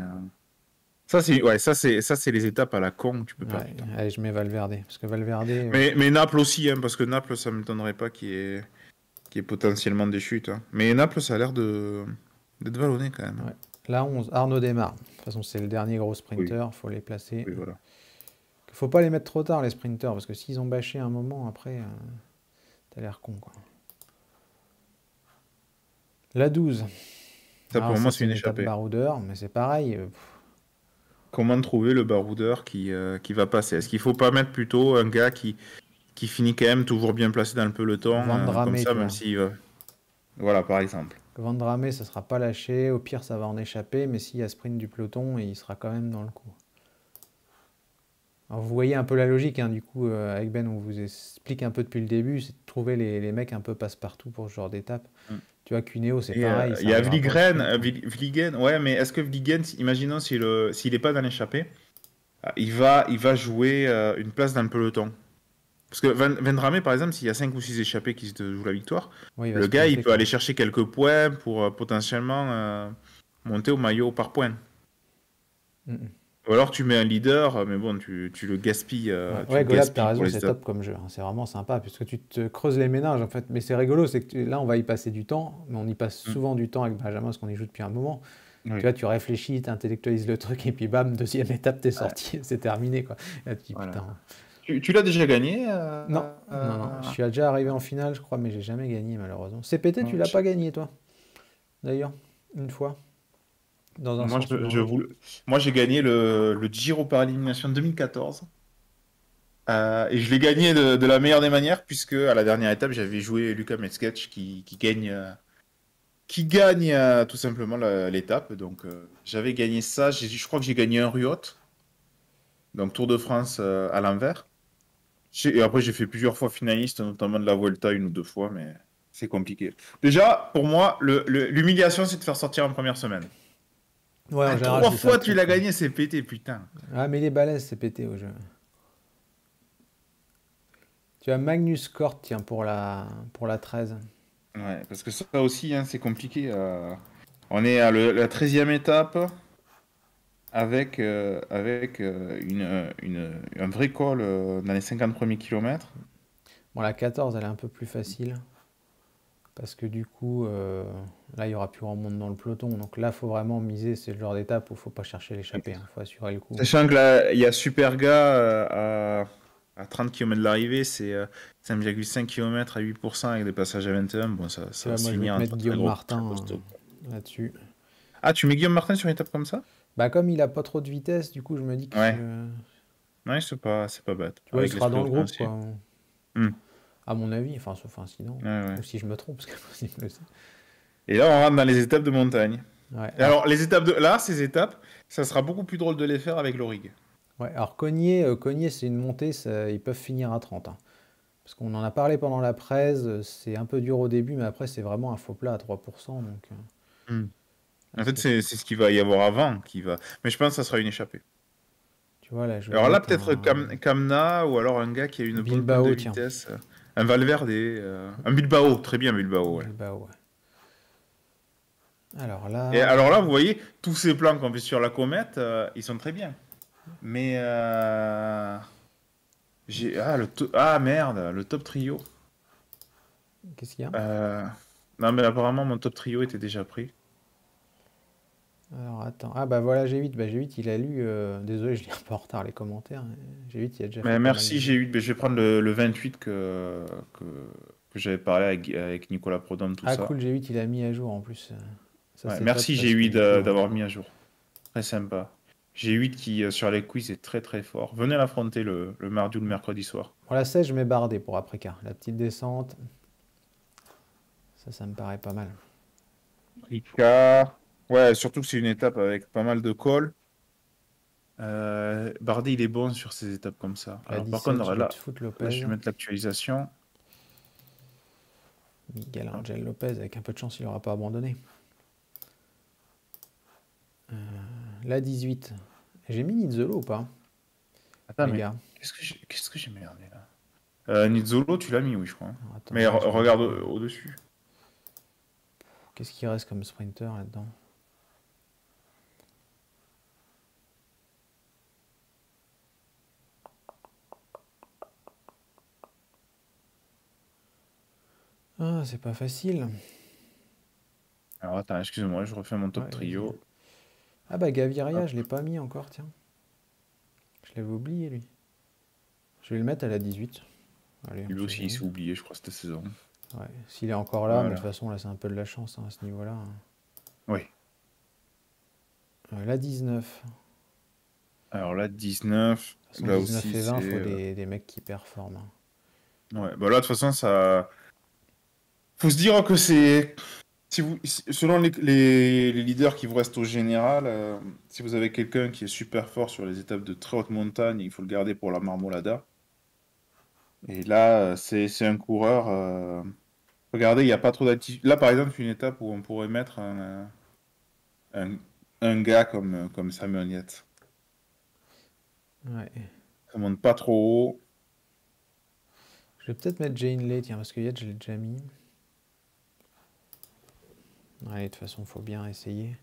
ça, c'est les étapes à la con où tu peux perdre Ouais, du temps. allez, je mets Valverde, parce que Valverde... Mais Naples aussi, hein, parce que Naples, ça ne m'étonnerait pas qu'il y ait potentiellement des chutes. Hein. Mais Naples, ça a l'air d'être vallonné quand même. Ouais. La 11, Arnaud Démarre. De toute façon, c'est le dernier gros sprinter, il faut les placer. Oui, voilà. Faut pas les mettre trop tard, les sprinters, parce que s'ils ont bâché un moment, après, t'as l'air con, quoi. La 12. Ça, pour moi, c'est une étape échappée. baroudeur, mais c'est pareil. Comment trouver le baroudeur qui va passer? Est-ce qu'il faut pas mettre plutôt un gars qui finit quand même toujours bien placé dans le peloton, Vandrame, comme ça, tu même vois. si... Voilà, par exemple. Vandrame, ça sera pas lâché, au pire, ça va en échapper, mais s'il y a sprint du peloton, il sera quand même dans le coup. Alors, vous voyez un peu la logique, hein, du coup, avec Ben, on vous explique un peu depuis le début, c'est de trouver les mecs un peu passe-partout pour ce genre d'étape. Tu vois, Cuneo, c'est pareil. Il y a Vliegen, ouais, mais est-ce que Vliegen, imaginons s'il n'est pas dans l'échappée, il va jouer une place dans le peloton. Parce que Vendrame, par exemple, s'il y a 5 ou 6 échappés qui se jouent la victoire, Ouais, il va le se gars, planter, il peut quoi. aller chercher quelques points pour potentiellement monter au maillot par point. Ou alors tu mets un leader, mais bon, tu le gaspilles. Ouais, Golab, t'as raison, c'est top comme jeu. Hein. C'est vraiment sympa, puisque tu te creuses les méninges, en fait. Mais c'est rigolo, c'est que là, on va y passer du temps, mais on y passe souvent du temps avec Benjamin, parce qu'on y joue depuis un moment. Oui. Tu vois, tu réfléchis, tu intellectualises le truc, et puis bam, deuxième étape, t'es sorti, c'est terminé, quoi. Et là, tu dis, Voilà. putain. Tu l'as déjà gagné Non, je suis déjà arrivé en finale, je crois, mais j'ai jamais gagné, malheureusement. CPT, tu l'as pas gagné, toi, d'ailleurs, une fois. Dans un sens ou dans l'autre. Moi, j'ai gagné le Giro par élimination 2014. Et je l'ai gagné de la meilleure des manières, puisque à la dernière étape, j'avais joué Luka Metsketch qui gagne tout simplement l'étape. Donc, j'avais gagné ça. Je crois que j'ai gagné un Ruot. Donc, Tour de France à l'envers. Et après, j'ai fait plusieurs fois finaliste, notamment de la Vuelta 1 ou 2 fois, mais c'est compliqué. Déjà, pour moi, l'humiliation, c'est de faire sortir en première semaine. Ouais, en général, 3 c'est fois ça, tu l'as gagné, c'est pété, putain. Ah, mais il est balèze, CPT au jeu. Tu as Magnus Cort, tiens, pour la 13. Ouais, parce que ça aussi, hein, c'est compliqué. On est à la 13e étape avec un vrai col dans les 50 premiers kilomètres. Bon, la 14, elle est un peu plus facile. Parce que du coup, là, il n'y aura plus grand monde dans le peloton. Donc là, il faut vraiment miser. C'est le genre d'étape où il ne faut pas chercher l'échappée. Il faut assurer le coup. Sachant que là, il y a Superga à 30 km de l'arrivée, c'est 5,5 km à 8% avec des passages à 21. Bon, ça Moi, va je se vais te finir mettre très Guillaume gros, Martin très costaud. là-dessus. Ah, tu mets Guillaume Martin sur une étape comme ça? Bah, comme il a pas trop de vitesse, du coup, je me dis que... Ouais. Ouais, c'est pas bête. Tu vois, il Avec sera dans le l'esprit groupe, offensif. quoi. À mon avis, enfin, sauf incident. Ouais. Ou si je me trompe, c'est possible aussi. Et là, on rentre dans les étapes de montagne. Ouais. Et alors, ces étapes, ça sera beaucoup plus drôle de les faire avec l'Aurigue. Ouais, alors Cognier, c'est une montée, ils peuvent finir à 30. Hein. Parce qu'on en a parlé pendant la presse, c'est un peu dur au début, mais après, c'est vraiment un faux plat à 3%. Donc, En fait, c'est ce qu'il va y avoir avant qui va. Mais je pense que ça sera une échappée. tu vois, là, je vais Alors là, mettre peut-être Kamna ou alors un gars qui a une bonne Bilbao, pointe de tiens. vitesse. Un Valverde. Un Bilbao, très bien Bilbao. Ouais. Bilbao, ouais. Alors là... Et alors là, vous voyez, tous ces plans qu'on fait sur la comète, ils sont très bien. Mais merde, le top trio. Qu'est-ce qu'il y a? Non, mais apparemment, mon top trio était déjà pris. Alors attends. Ah bah voilà, G8. Bah, G8, il a lu. Désolé, je lis un peu en retard les commentaires. G8, il a déjà fait. Mais merci G8. Mais je vais prendre le 28 que j'avais parlé avec Nicolas Prodhomme, tout ça. Ah cool, G8, il a mis à jour en plus. Ça, Ouais, c'est merci top, parce G8 que, du coup, d'avoir mis à jour. Très sympa. G8 qui, sur les quiz, est très très fort. Venez l'affronter le mardi ou le mercredi soir. Bon, la 16, je mets Bardet pour après-car. La petite descente. Ça me paraît pas mal. Ricard. Ouais, surtout que c'est une étape avec pas mal de cols. Bardet, il est bon sur ces étapes comme ça. La Alors, par 17, contre, je vais là, te foutre je Lopez. vais mettre l'actualisation. Miguel Angel Lopez, avec un peu de chance, il n'aura pas abandonné. La 18. J'ai mis Nizzolo ou pas, Attends, les mais gars? qu'est-ce que j'ai merdé là? Nizzolo, tu l'as mis, oui, je crois. Alors, attends, Mais ouais, je vais regarde mettre- au-dessus. Qu'est-ce qui reste comme sprinter là-dedans? Ah, c'est pas facile. Alors, attends, excuse-moi, je refais mon top Ouais, trio. Ah bah Gaviria, Hop. je l'ai pas mis encore, tiens. Je l'avais oublié, lui. Je vais le mettre à la 18. Allez, on Lui sait aussi, il s'est jamais. oublié, je crois, cette saison. Ouais, s'il est encore là, mais de Voilà. toute façon, là, c'est un peu de la chance hein, à ce niveau-là. Oui. La 19. Alors là, 19. De toute façon, Là 19 aussi, et 20, il faut c'est. des mecs qui performent. Hein. Ouais, bah là, de toute façon, ça. Faut se dire que c'est. Selon les leaders qui vous restent au général, si vous avez quelqu'un qui est super fort sur les étapes de très haute montagne, il faut le garder pour la Marmolada. Et là, c'est un coureur. Regardez, il n'y a pas trop d'activité. Là, par exemple, une étape où on pourrait mettre un, un gars comme Samuel Yates. Ouais. Ça monte pas trop haut. Je vais peut-être mettre Jane Lay, tiens, parce que Yates, je l'ai déjà mis. Allez, de toute façon, il faut bien essayer.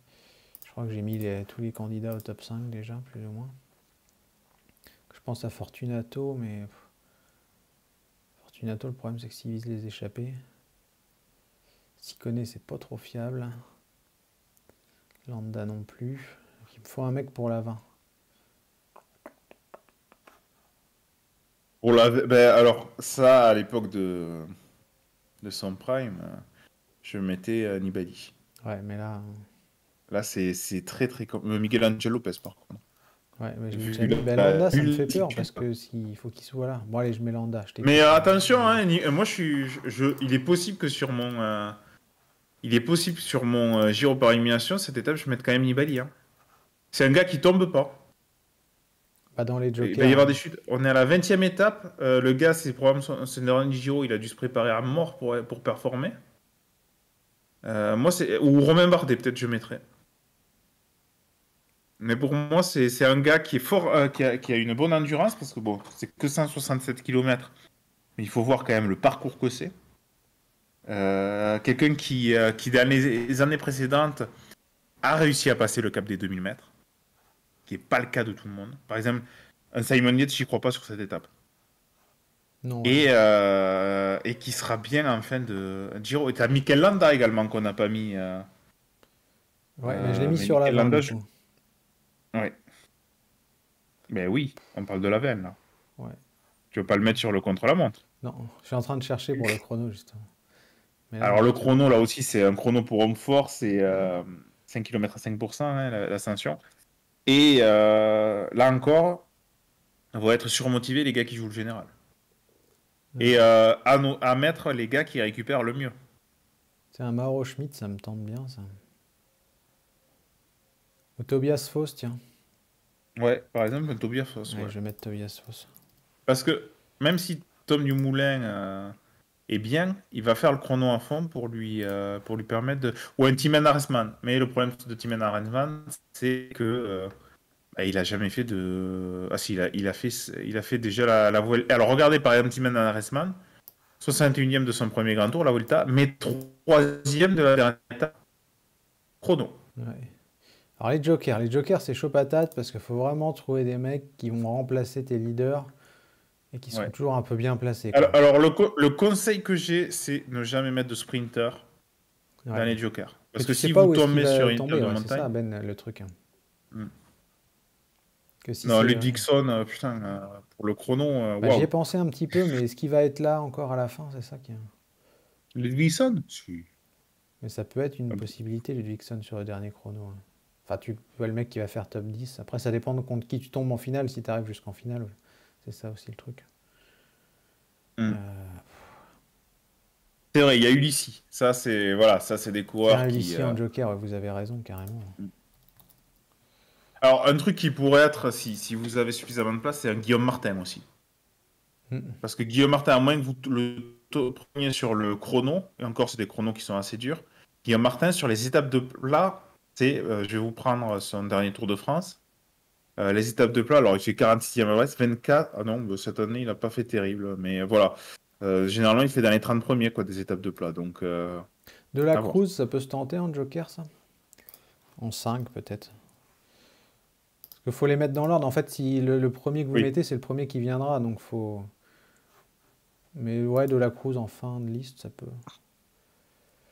Je crois que j'ai mis tous les candidats au top 5 déjà, plus ou moins. Je pense à Fortunato, mais... Fortunato, le problème, c'est que s'il vise les échappées... Ciccone, c'est pas trop fiable. Landa non plus. Donc, il me faut un mec pour la 20. Ben, alors, ça, à l'époque de son prime, je mettais Nibali. Ouais, mais là... Là, c'est très, très... Miguel Angel Lopez, par contre. Ouais, mais je l'ai Vu déjà mis. Ben, la Landa, ça me fait peur, multitude. parce que s'il faut qu'il soit là. Bon, allez, je mets Landa. Je t'écoute. Mais attention, hein, moi, il est possible que sur mon... il est possible sur mon Giro par élimination, cette étape, je mette quand même Nibali. Hein. C'est un gars qui tombe pas. Pas dans les Il va y jokers. avoir des chutes. On est à la 20e étape. Le gars, c'est probablement son dernier Giro. Il a dû se préparer à mort pour performer. Moi, c'est... Ou Romain Bardet, peut-être je mettrais. Mais pour moi, c'est un gars qui est fort, qui a une bonne endurance, parce que bon, c'est que 167 km. Mais il faut voir quand même le parcours que c'est. Quelqu'un qui, dans les années précédentes, a réussi à passer le cap des 2000 mètres, qui n'est pas le cas de tout le monde. Par exemple, un Simon Yates, j'y crois pas sur cette étape. Non. Ouais. Et qui sera bien en fin de Giro. Et tu as Mikel Landa également qu'on n'a pas mis. Ouais, mais je l'ai mis mais sur la Mikel 20 Landa, du coup. Ouais. Mais oui, on parle de la veine là. Ouais. Tu veux pas le mettre sur le contre-la-montre. Non, je suis en train de chercher pour le chrono, justement. Mais là, Alors le chrono, là aussi, c'est un chrono pour homme fort, c'est 5 km à 5%, hein, l'ascension. Et là encore, on va être surmotivés les gars qui jouent le général. Ouais. Et à mettre les gars qui récupèrent le mieux. C'est un Mauro Schmidt, ça me tente bien, ça. Ou Tobias Foss, tiens. Ouais, par exemple, un Tobias Foss. Ouais, Ouais. je vais mettre Tobias Foss. Parce que même si Tom Dumoulin est bien, il va faire le chrono à fond pour lui permettre de... Ou un Timen Arensman. Mais le problème de Timen Arensman, c'est que il a jamais fait de... Ah si, il a fait déjà la Vuelta. Alors regardez par exemple Timen Arensman, 61e de son premier grand tour, la Vuelta, mais 3e de la dernière étape. Chrono. Ouais. Alors les jokers c'est chaud patate parce qu'il faut vraiment trouver des mecs qui vont remplacer tes leaders et qui sont Ouais. toujours un peu bien placés. Quoi. Alors le conseil que j'ai, c'est ne jamais mettre de sprinter Ouais. dans les jokers. Parce Mais que tu sais si pas vous où est-ce qu'il tombez va sur une tomber, étape de ouais, c'est ça montagne... Ben le truc. Hein. Hmm. Que si Non, c'est, Ludwigson, putain, pour le chrono, bah, j'y ai waouh. pensé un petit peu, mais est-ce qu'il va être là encore à la fin? C'est ça qui est... Ludwigson? Si. Mais ça peut être une Ah, possibilité, Ludwigson, sur le dernier chrono. Hein. Enfin, tu vois le mec qui va faire top 10. Après, ça dépend de contre qui tu tombes en finale, si tu arrives jusqu'en finale. Ouais. C'est ça aussi le truc. Hmm. C'est vrai, il y a Ulissi. Ça, c'est des coureurs Tiens, qui... Ulissi en joker, ouais, vous avez raison, carrément. Alors, un truc qui pourrait être, si vous avez suffisamment de place, c'est un Guillaume Martin aussi. Parce que Guillaume Martin, à moins que vous le preniez sur le chrono, et encore, c'est des chronos qui sont assez durs. Guillaume Martin, sur les étapes de plat, je vais vous prendre son dernier Tour de France. Les étapes de plat, alors il fait 46e à l'ouest, 24. Ah non, bah, cette année, il n'a pas fait terrible. Mais voilà. Généralement, il fait dans les 30 premiers, quoi, des étapes de plat. Donc, De la à voir. Cruz, ça peut se tenter en joker, ça? En 5 peut-être. Parce qu'il faut les mettre dans l'ordre. En fait, si le premier que vous Oui. mettez, c'est le premier qui viendra. Donc faut. Mais ouais, de la Cruz en fin de liste, ça peut.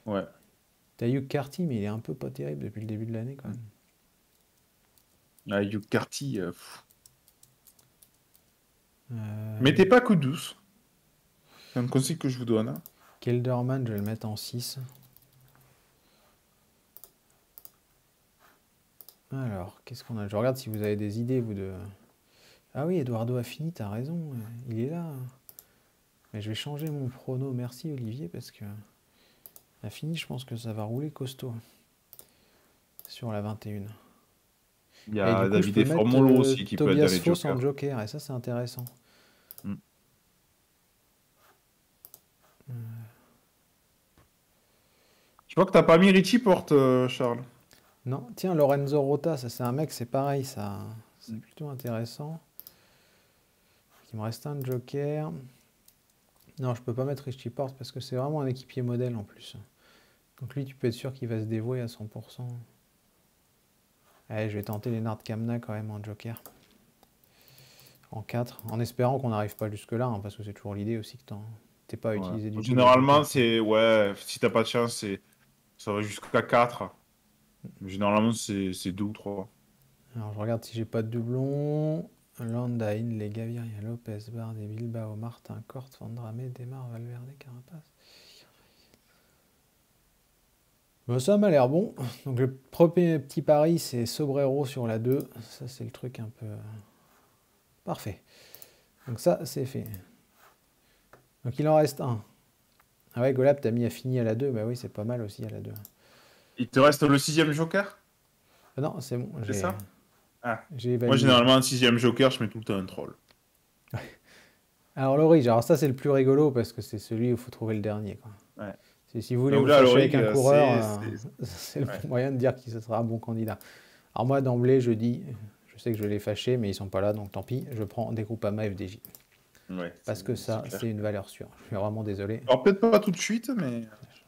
Ouais. T'as Hugh Carty, mais il est un peu pas terrible depuis le début de l'année quand même. Ah, Hugh Carty, Euh, mettez pas coup douce. C'est un conseil que je vous donne. Hein. Kelderman, je vais le mettre en 6. Alors, qu'est-ce qu'on a? Je regarde si vous avez des idées, vous, de... Ah oui, Eduardo Affini, t'as raison, il est là. Mais je vais changer mon prono, merci Olivier, parce que Affini, je pense que ça va rouler costaud sur la 21. Il y Et a du coup, je David peux et mettre Formolo aussi qui peut être dans Tobias les Foss en jokers. joker, et ça, c'est intéressant. Mm. Je vois que t'as pas mis Richie Porte, Charles. Non, tiens, Lorenzo Rota, ça c'est un mec, c'est pareil, ça, c'est plutôt intéressant. Il me reste un joker. Non, je peux pas mettre Richie Porte parce que c'est vraiment un équipier modèle en plus. Donc lui, tu peux être sûr qu'il va se dévouer à 100%. Allez, je vais tenter Lennart Kamna quand même en joker. En 4, en espérant qu'on n'arrive pas jusque-là, hein, parce que c'est toujours l'idée aussi que t'es pas à Ouais. utiliser du tout. Généralement, les jokers. c'est. Ouais, si t'as pas de chance, ça va jusqu'à 4. Généralement, c'est 2 ou 3. Alors je regarde si j'ai pas de doublon. Landa, Inle, Gaviria, Lopez, Bardet, Bilbao, Martin, Cort, Vandrame, Demar, Valverde, Carapace. Bon, ça m'a l'air bon. Donc le premier petit pari, c'est Sobrero sur la 2. Ça, c'est le truc un peu... Parfait. Donc ça, c'est fait. Donc il en reste un. Ah ouais, Golab, t'as mis Affini à la 2. Bah oui, c'est pas mal aussi à la 2. Il te reste le 6e joker? Ah non, c'est bon. C'est ça? Ah. J'ai Moi, validé. généralement, un 6e joker, je mets tout le temps un troll. Alors l'Orige, alors ça c'est le plus rigolo parce que c'est celui où il faut trouver le dernier. Quoi. Ouais. Si vous voulez Donc vous là, fâcher avec l'Orige, un coureur, c'est- c'est le ouais. moyen de dire qu'il sera un bon candidat. Alors moi d'emblée je dis, je sais que je vais les fâcher mais ils sont pas là donc tant pis, je prends des Groupama FDJ. Ouais, Parce que ça clair. c'est une valeur sûre. Je suis vraiment désolé. Alors, peut-être pas tout de suite, mais.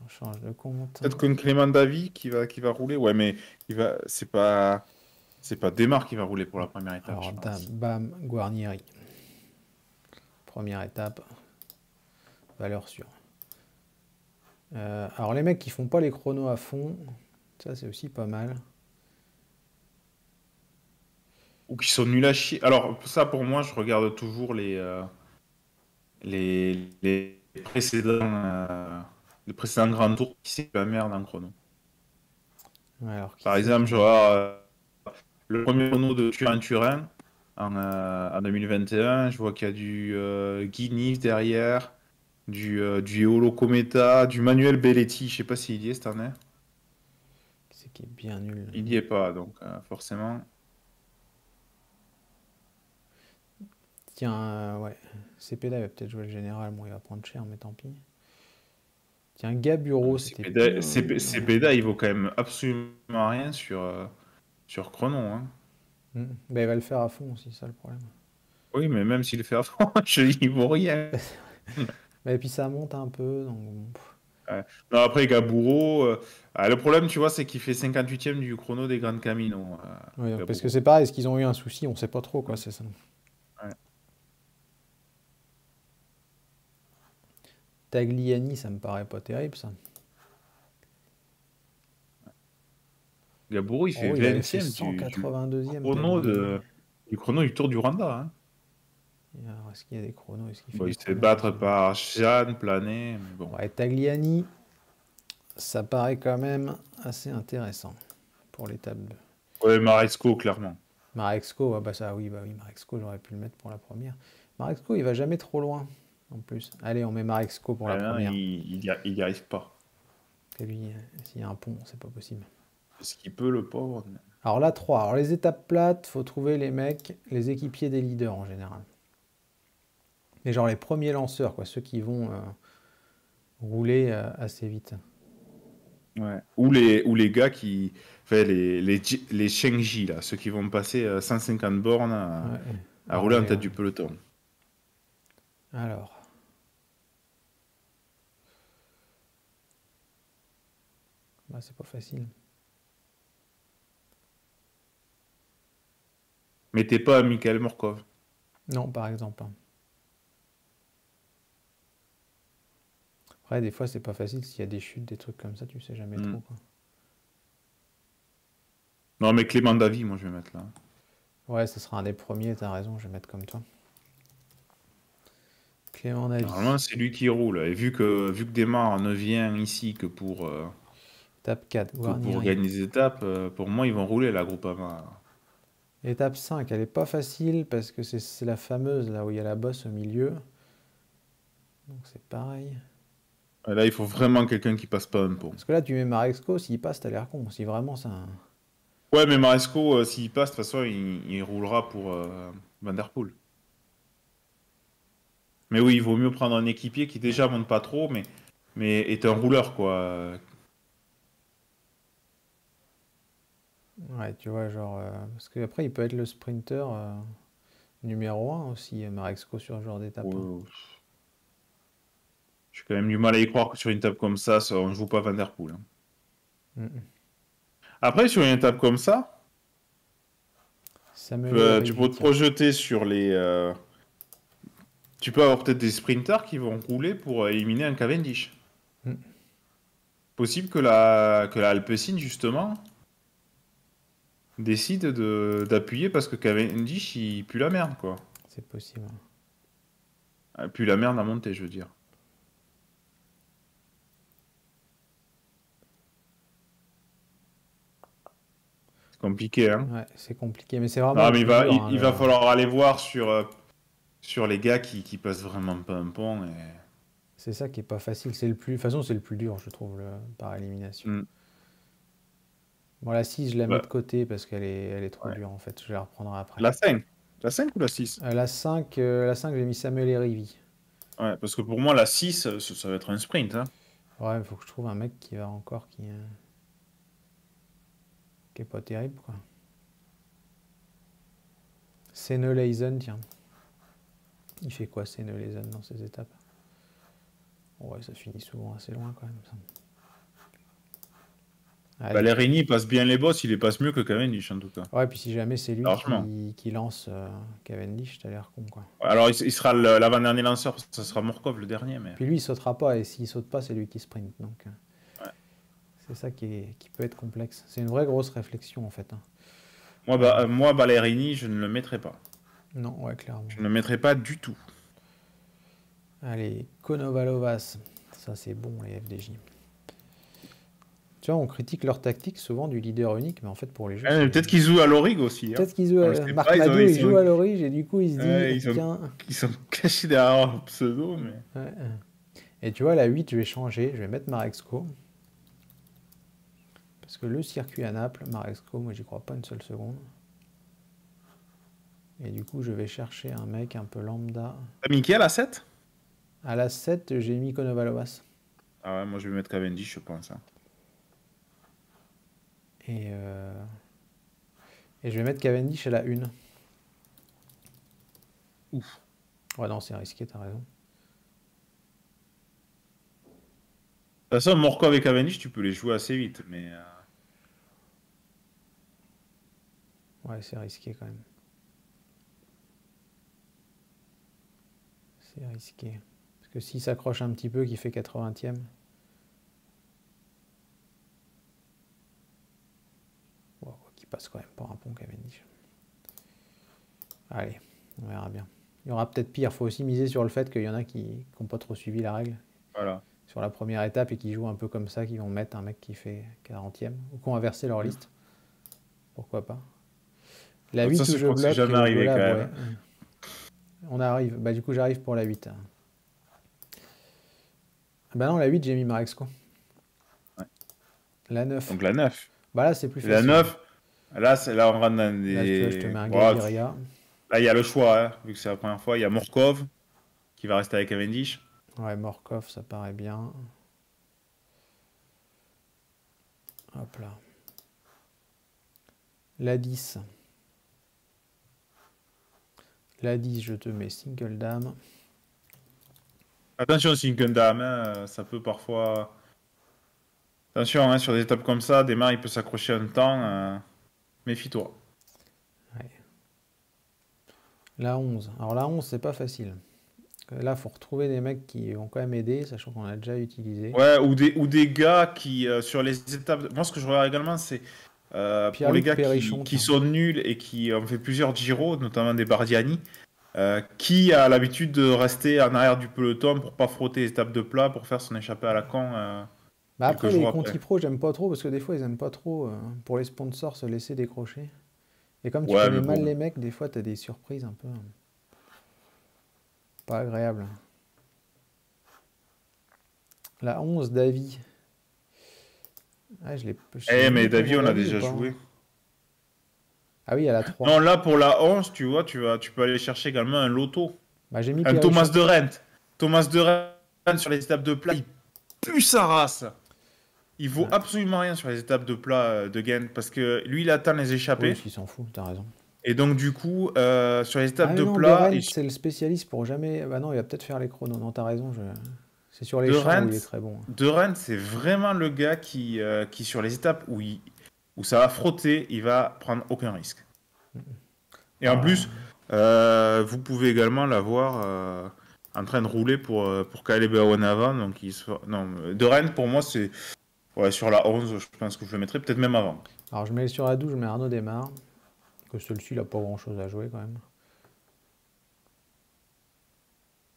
Je change de compte. Peut-être qu'un Clément Davy qui va rouler. Ouais, mais c'est pas Desmar qui va rouler pour la première étape. Alors Je pense. bam, Guarnieri. Première étape, valeur sûre. Alors les mecs qui font pas les chronos à fond, ça c'est aussi pas mal. Ou qui sont nuls à chier. Alors, ça pour moi, je regarde toujours les précédents grands tours qui c'est la merde en chrono. Ouais, alors, Par exemple, je vois le premier chrono de Turin-Turin en 2021. Je vois qu'il y a du Guinness derrière, du Eolo Cometa, du Manuel Belletti. Je sais pas s'il y est cette année. c'est qui est bien nul. Il y est pas, donc forcément. Tiens, ouais, Cepeda il va peut-être jouer le général, bon il va prendre cher mais tant pis. Tiens, Gaburo, c'était bien. Cepeda, il vaut quand même absolument rien sur chrono. Hein. Bah, il va le faire à fond aussi, ça le problème. Oui, mais même s'il le fait à fond, il vaut rien. Bah, et puis ça monte un peu, donc bon, Ouais. Non, après, Gaburo, le problème, tu vois, c'est qu'il fait 58e du chrono des Grandes Camino. ouais, Gaburo. parce que c'est pareil, est-ce qu'ils ont eu un souci, on sait pas trop quoi, c'est ça. Ouais. Tagliani, ça me paraît pas terrible ça. Gaburo, il fait Oh, il avait fait 20e du 182e. chrono Tagliani. du chrono du Tour du Rwanda. Hein. Alors, est-ce qu'il y a des chronos? Est-ce qu'il fait Bon, des il se fait chronos battre par Jeanne, Planet, mais bon. Ouais, Tagliani, ça paraît quand même assez intéressant pour l'étape 2. Ouais, Maresco, clairement. Marexco, bah oui, Marexco, j'aurais pu le mettre pour la première. Marexco, il va jamais trop loin, en plus. Allez, on met Marexco pour la Non, première. il y arrive pas. Et lui, s'il y a un pont, c'est pas possible. Ce qu'il peut, le pauvre. Alors là, 3. Alors les étapes plates, faut trouver les mecs, les équipiers des leaders en général. Et genre les premiers lanceurs, quoi, ceux qui vont rouler assez vite. Ouais. Ou les gars qui. Enfin, les Shengji, là, ceux qui vont passer 150 bornes Ouais. à rouler en Ouais, tête ouais. du peloton. Alors. Bah, c'est pas facile. Mettez pas Mikhail Morkov. Non, par exemple. Hein. Après, des fois, c'est pas facile s'il y a des chutes, des trucs comme ça, tu sais jamais trop, quoi. Non, mais Clément Davy, moi, je vais mettre là. Ouais, ce sera un des premiers, t'as raison, je vais mettre comme toi. Clément Davy. Normalement, c'est lui qui roule. Et vu que Desmar ne vient ici que pour Étape 4, Guarnieri. gagner des étapes, pour moi, ils vont rouler la Groupama. Étape 5, elle est pas facile parce que c'est la fameuse, là où il y a la bosse au milieu. Donc c'est pareil. Et là, il faut vraiment quelqu'un qui passe pas un pont. Parce que là, tu mets Marexco, s'il passe, t'as l'air con. Si vraiment ça... Ouais, mais Maresco, s'il passe, de toute façon, il roulera pour Van Der Poel. Mais oui, il vaut mieux prendre un équipier qui déjà monte pas trop, mais est un rouleur, quoi. Ouais, tu vois, genre... parce qu'après, il peut être le sprinter numéro 1 aussi, Marexco, sur ce genre d'étape. Hein. J'ai quand même du mal à y croire que sur une étape comme ça, on ne joue pas Van Der Poel. Hein. Mm. Après, sur une étape comme ça, Samuel tu peux te projeter sur les... Tu peux avoir peut-être des sprinters qui vont rouler pour éliminer un Cavendish. Mm. Possible que la Alpecin, justement, décide d'appuyer parce que Cavendish, il pue la merde, quoi. C'est possible. Il pue la merde à monter, je veux dire. C'est compliqué, hein. Ouais, c'est compliqué, mais c'est vraiment... Non, mais le plus dur, hein, il va falloir aller voir sur les gars qui passent vraiment pas un pont. Et... C'est ça qui est pas facile. C'est le plus... De toute façon, c'est le plus dur, je trouve, par élimination. Mm. Bon, la 6, je la Bah. mets de côté parce qu'elle est trop dure, en fait. Je la reprendrai après. La 5. La 5 ou la 6? La 5, j'ai mis Samuel Erivi. Ouais, parce que pour moi, la 6, ça va être un sprint. Hein. Ouais, il faut que je trouve un mec qui va encore, qui est pas terrible, quoi. Seneleisen, tiens. Il fait quoi, Seneleisen, dans ces étapes? Ouais, ça finit souvent assez loin, quand même, ça. Ballerini, il passe bien les bosses, il les passe mieux que Cavendish, en tout cas. Ouais, puis si jamais c'est lui Largement. qui lance Cavendish, t'as l'air con, quoi. Alors, il sera l'avant-dernier lanceur, parce que ça sera Morkov le dernier. Mais... Puis lui, il sautera pas, et s'il saute pas, c'est lui qui sprint, donc... Ouais. C'est ça qui peut être complexe. C'est une vraie grosse réflexion, en fait. Hein. Moi, Ballerini, je ne le mettrai pas. Non, ouais, clairement. Je ne le mettrai pas du tout. Allez, Konovalovas. Ça, c'est bon, les FDJ. Tu vois, on critique leur tactique souvent du leader unique, mais en fait, pour les jeux... Peut-être qu'ils jouent à l'Orig aussi. Peut-être qu'ils jouent à... Marc Madiot, il joue à l'Orig, et du coup, il se dit... Ils sont cachés derrière leur pseudo, mais... Ouais. Et tu vois, la 8, je vais changer. Je vais mettre Marexco. Parce que le circuit à Naples, Marexco, moi, j'y crois pas une seule seconde. Et du coup, je vais chercher un mec un peu lambda. T'as mis qui à la 7? À la 7, j'ai mis Konovalovas. Ah ouais, moi je vais mettre Cavendish, je pense. Hein. Et je vais mettre Cavendish à la 1. Ouf. Ouais, non, c'est risqué, t'as raison. De toute façon, Morkov et Cavendish, tu peux les jouer assez vite, mais... Ouais, c'est risqué quand même. C'est risqué. Parce que s'il s'accroche un petit peu, qu'il fait 80e... Qui passe quand même par un pont Cavendish. Allez, on verra bien. Il y aura peut-être pire. Il faut aussi miser sur le fait qu'il y en a qui n'ont pas trop suivi la règle. Voilà. Sur la première étape et qui jouent un peu comme ça, qui vont mettre un mec qui fait 40e. Ou qui ont inversé leur liste. Pourquoi pas. La 8 où je bloque... C'est jamais arrivé quand même. Ouais. On arrive. Bah du coup, j'arrive pour la 8. Bah non, la 8, j'ai mis Marexco. Ouais. La 9. Donc la 9. Bah là, c'est plus Et la facile. 9, là, on rentre dans Là, tu vois, des. je te mets un Voilà, Gaviria. là, il y a le choix, hein, vu que c'est la première fois. Il y a Morkov, qui va rester avec Cavendish. Ouais, Morkov, ça paraît bien. Hop là. La 10. La 10, je te mets single dame. Attention, Sinkendam, hein, ça peut parfois. Attention, hein, sur des étapes comme ça, Desmar, il peut s'accrocher un temps. Méfie-toi. Ouais. La 11. Alors la 11, c'est pas facile. Là, il faut retrouver des mecs qui vont quand même aider, sachant qu'on a déjà utilisé. Ouais, ou des gars qui, sur les étapes. Moi, ce que je regarde également, c'est pour les Pierre-Luc gars Perrichon, qui tiens. sont nuls et qui ont fait plusieurs Giro, notamment des Bardiani, qui a l'habitude de rester en arrière du peloton pour pas frotter les étapes de plat pour faire son échappée à la con Bah quelques après, les jours Conti après. Pro, j'aime pas trop, parce que des fois, ils aiment pas trop, pour les sponsors, se laisser décrocher. Et comme tu Ouais, connais mais mal bon. les mecs, des fois, t'as des surprises un peu pas agréables. La 11, Davy. Ah, je sais Eh, même mais plus pour Davy, mon on a Davy ou déjà pas. joué. Ah oui, à la 3. Non, là, pour la 11, tu vois, tu peux aller chercher également un loto. Bah j'ai mis Un Thomas Perrichon. de Rent. Thomas de Rent sur les étapes de plat, il pue sa race. Il vaut Ouais. absolument rien sur les étapes de plat de Ghent parce que lui, il attend les Oui, échappées. il s'en fout, t'as raison. Et donc, du coup, sur les Ah étapes mais de non, plat, Rent, c'est le spécialiste pour jamais... Bah non, il va peut-être faire les chronos. Non, t'as raison, c'est sur les de champs où Rent, il est très bon. de Rent, c'est vraiment le gars qui, sur les étapes où ça va frotter, il va prendre aucun risque. Et en Ah, plus, vous pouvez également l'avoir en train de rouler pour Caleb Ewan avant. Donc non, de Rennes, pour moi, c'est ouais, sur la 11, je pense que je le mettrais peut-être même avant. alors je mets sur la 12, je mets Arnaud Desmar. Que celui-ci, il a pas grand-chose à jouer quand même.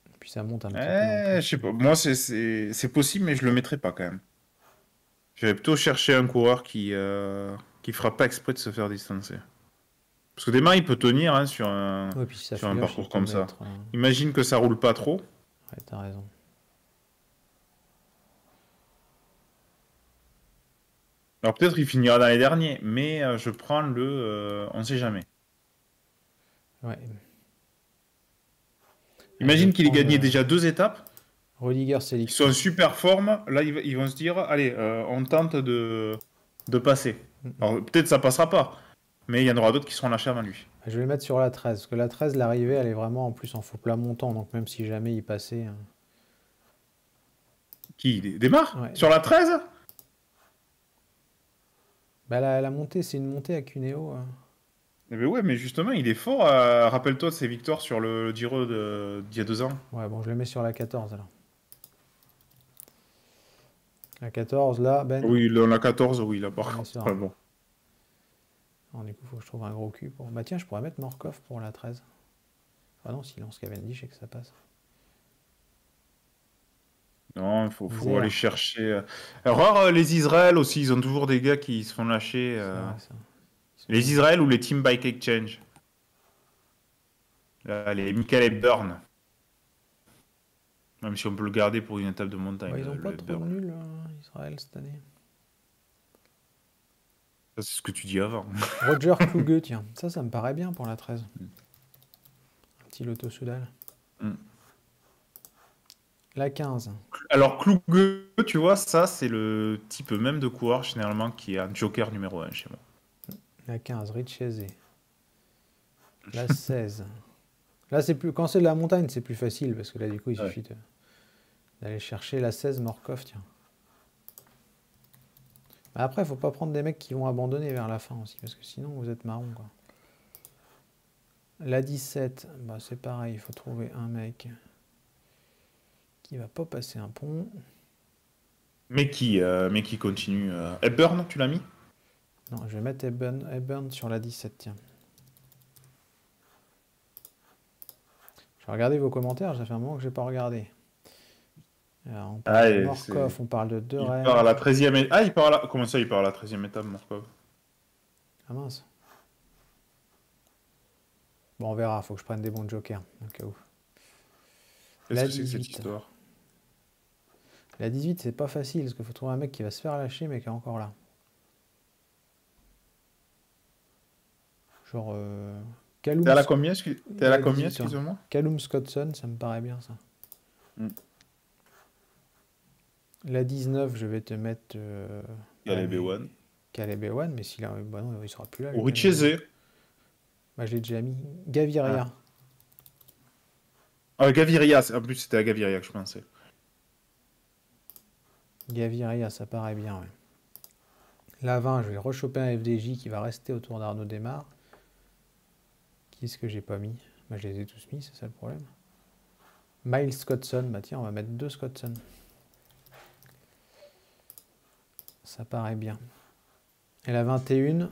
Et puis ça monte un petit peu en Je plus. sais pas, moi c'est possible, mais je le mettrais pas quand même. J'avais plutôt cherché un coureur qui fera pas exprès de se faire distancer. Parce que Desmar, il peut tenir hein, sur un, Ouais, puis si ça sur un filoche, parcours il peut comme ça. mettre... Imagine que ça roule pas trop. Ouais, t'as raison. Alors peut-être il finira dans les derniers, mais je prends on sait jamais. Ouais. Imagine qu'il ait prendre, gagné déjà 2 étapes, Rudiger qu'ils Sélix. sont en super forme. Là, ils vont se dire, allez, on tente de passer. Alors peut-être ça passera pas, mais il y en aura d'autres qui seront lâchés avant lui. Je vais le mettre sur la 13, parce que la 13, l'arrivée, elle est vraiment en plus en faux plat montant, donc même si jamais il passait... Qui démarre Ouais. sur la 13? Bah la montée, c'est une montée à Cuneo. Eh ben ouais, mais justement, il est fort. Rappelle-toi de ses victoires sur le Giro d'il y a 2 ans. Ouais, bon, je le mets sur la 14 alors. La 14, là, Ben. Oui, la 14, oui, là par On est contre. sur Ah, un. bon. Alors, du coup, faut que je trouve un gros cul pour... Bah tiens, je pourrais mettre Morkov pour la 13. Ah non, s'il lance Cavendish et que ça passe. Non, il faut Zer. aller chercher. Alors, les Israël aussi, ils ont toujours des gars qui se font lâcher. C'est vrai, ça. Les Israël ou les Team Bike Exchange. Là, les Michael Hepburn. Même si on peut le garder pour une étape de montagne. Bah, ils ont le pas trop Hepburn. nul, Israël, cette année. Ça, c'est ce que tu dis avant. Roger Kluge, tiens. Ça me paraît bien pour la 13. Un petit Lotto Soudal. Mm. La 15. Alors, Kluge, tu vois, ça, c'est le type même de coureur, généralement, qui est un joker numéro 1 chez moi. La 15, Richese. La 16. Là, c'est plus... Quand c'est de la montagne, c'est plus facile, parce que là, du coup, il suffit d'aller chercher la 16, Morkov, tiens. Mais après, faut pas prendre des mecs qui vont abandonner vers la fin aussi, parce que sinon, vous êtes marron, quoi. La 17, bah, c'est pareil, il faut trouver un mec qui va pas passer un pont. Mais qui continue. Hepburn, tu l'as mis? Non, je vais mettre Hepburn sur la 17, tiens. Je vais regarder vos commentaires, ça fait un moment que je n'ai pas regardé. Alors, on parle de Morkov, on parle de Il Rennes. part à la 13e étape. Ah, comment ça, il part à la 13e étape, Morkov? Ah mince. Bon, on verra, faut que je prenne des bons jokers, au cas où. Qu'est-ce La que c'est que cette 18. histoire? La 18, c'est pas facile, parce qu'il faut trouver un mec qui va se faire lâcher, mais qui est encore là. Genre T'es à la Scott- combien, T'es à la combien, 18 ans. excuse-moi? Callum Scottson, ça me paraît bien ça. Mm. La 19, je vais te mettre Caleb mais- Ewan. Caleb Ewan, mais s'il a... bah non, il sera plus là. Ou lui, Caleb Ewan. Richese. Bah, je l'ai déjà mis. Gaviria. Gaviria, en plus c'était à Gaviria que je pensais. Gaviria, ça paraît bien, ouais. La 20, je vais rechoper un FDJ qui va rester autour d'Arnaud Desmar. Qui est-ce que j'ai pas mis? Bah, je les ai tous mis, c'est ça le problème. Miles Scottson, bah tiens, on va mettre 2 Scottson. Ça paraît bien. Et la 21,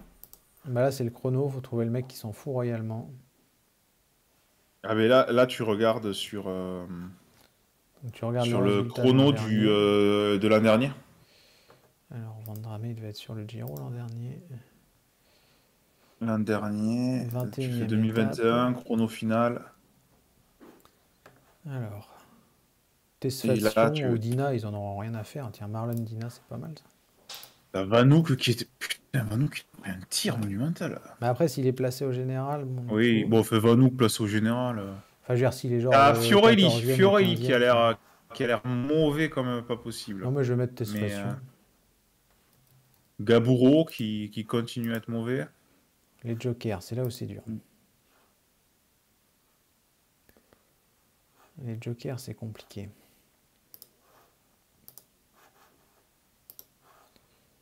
bah là c'est le chrono, faut trouver le mec qui s'en fout royalement. Ah mais là tu regardes sur, Donc tu regardes sur le le résultat chrono de l'an dernier. de l'an dernier. Alors Vandramé devait être sur le Giro l'an dernier. L'an dernier, tu 21e fais 2021, étape. chrono final. Alors, Et là, Tesfacion ou Dina, ils en auront rien à faire. Tiens, Marlon Dina, c'est pas mal ça. T'as Vanouk qui était... Putain, Vanouk qui a pris un tir monumental. Mais après, s'il est placé au général, bon, Oui, faut- bon, fait Vanouk place au général. Enfin, je veux dire, s'il est genre Ah, le Fiorelli, 14e ou Fiorelli 15e, qui a l'air mauvais comme pas possible. Non, moi je vais mettre Mais Tesfacion. Gaburo qui continue à être mauvais. Les jokers, c'est là où c'est dur. Les jokers, c'est compliqué.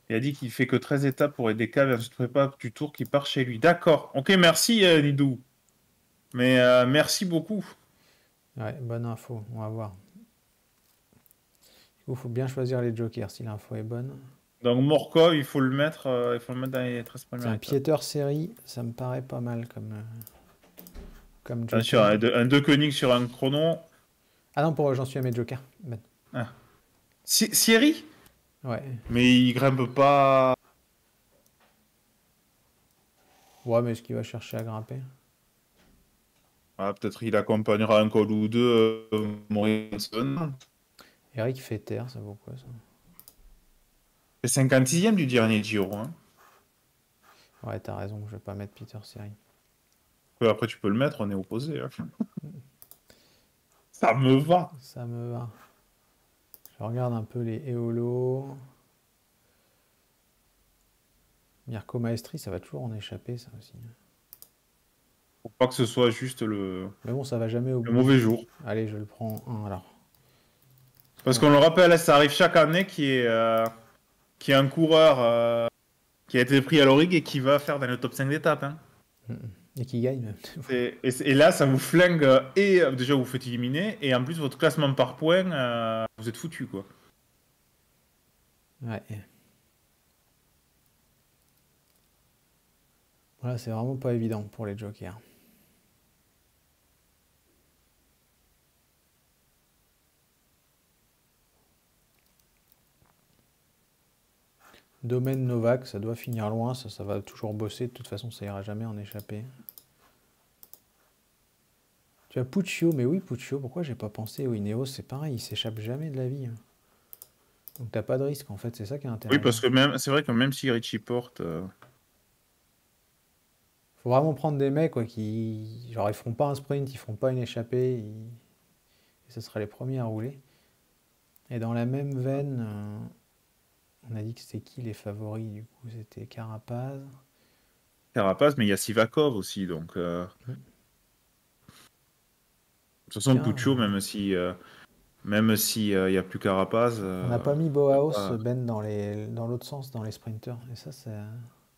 Il a dit qu'il fait que 13 étapes pour aider Cave et ensuite prépa du tour qui part chez lui. D'accord. Ok, merci Nidou. Mais merci beaucoup. Ouais, bonne info, on va voir. Du coup, il faut bien choisir les jokers si l'info est bonne. Donc Morkov, il faut le mettre dans les 13 C'est premières un étapes. piéteur série, ça me paraît pas mal comme Attention, joker. un 2 Koenig sur un chrono. Ah non, j'en suis à mes jokers. Ben. Thierry. Ouais. Mais il grimpe pas. Ouais, mais est-ce qu'il va chercher à grimper? Ah, peut-être il accompagnera un col ou deux Morrison. Eric Fetter, ça vaut quoi ça? C'est 56e du dernier Giro. Hein. Ouais, t'as raison, je vais pas mettre Peter Seri. Après, tu peux le mettre, on est opposé. Hein. Ça me va. Ça me va. Je regarde un peu les Eolo. Mirko Maestri, ça va toujours en échapper, ça aussi. Faut pas que ce soit juste Mais bon, ça va jamais au le bout. mauvais jour. Allez, je le prends un alors. Parce qu'on le rappelle, ça arrive chaque année qui est un coureur qui a été pris à l'Origue et qui va faire dans le top 5 d'étape. Hein. Et qui gagne même. Et là, ça vous flingue et déjà vous faites éliminer et en plus votre classement par points, vous êtes foutu quoi. Ouais. Voilà, c'est vraiment pas évident pour les jokers. Domaine Novak, ça doit finir loin, ça va toujours bosser, de toute façon ça ira jamais en échapper. Tu as Puccio, mais oui Puccio, pourquoi j'ai pas pensé au Ineos, c'est pareil, il s'échappe jamais de la vie. Donc t'as pas de risque en fait, c'est ça qui est intéressant. Oui, parce que c'est vrai que même si Richie porte... Faut vraiment prendre des mecs quoi, qui... Genre ils feront pas un sprint, ils feront pas une échappée, et ce sera les premiers à rouler. Et dans la même veine... On a dit que c'était qui les favoris du coup? C'était Carapaz. Carapaz, mais il y a Sivakov aussi, donc... De toute façon, Puccio, même si il n'y a plus Carapaz... On n'a pas mis Bauhaus, Ben, dans l'autre sens, dans les sprinters. Et ça,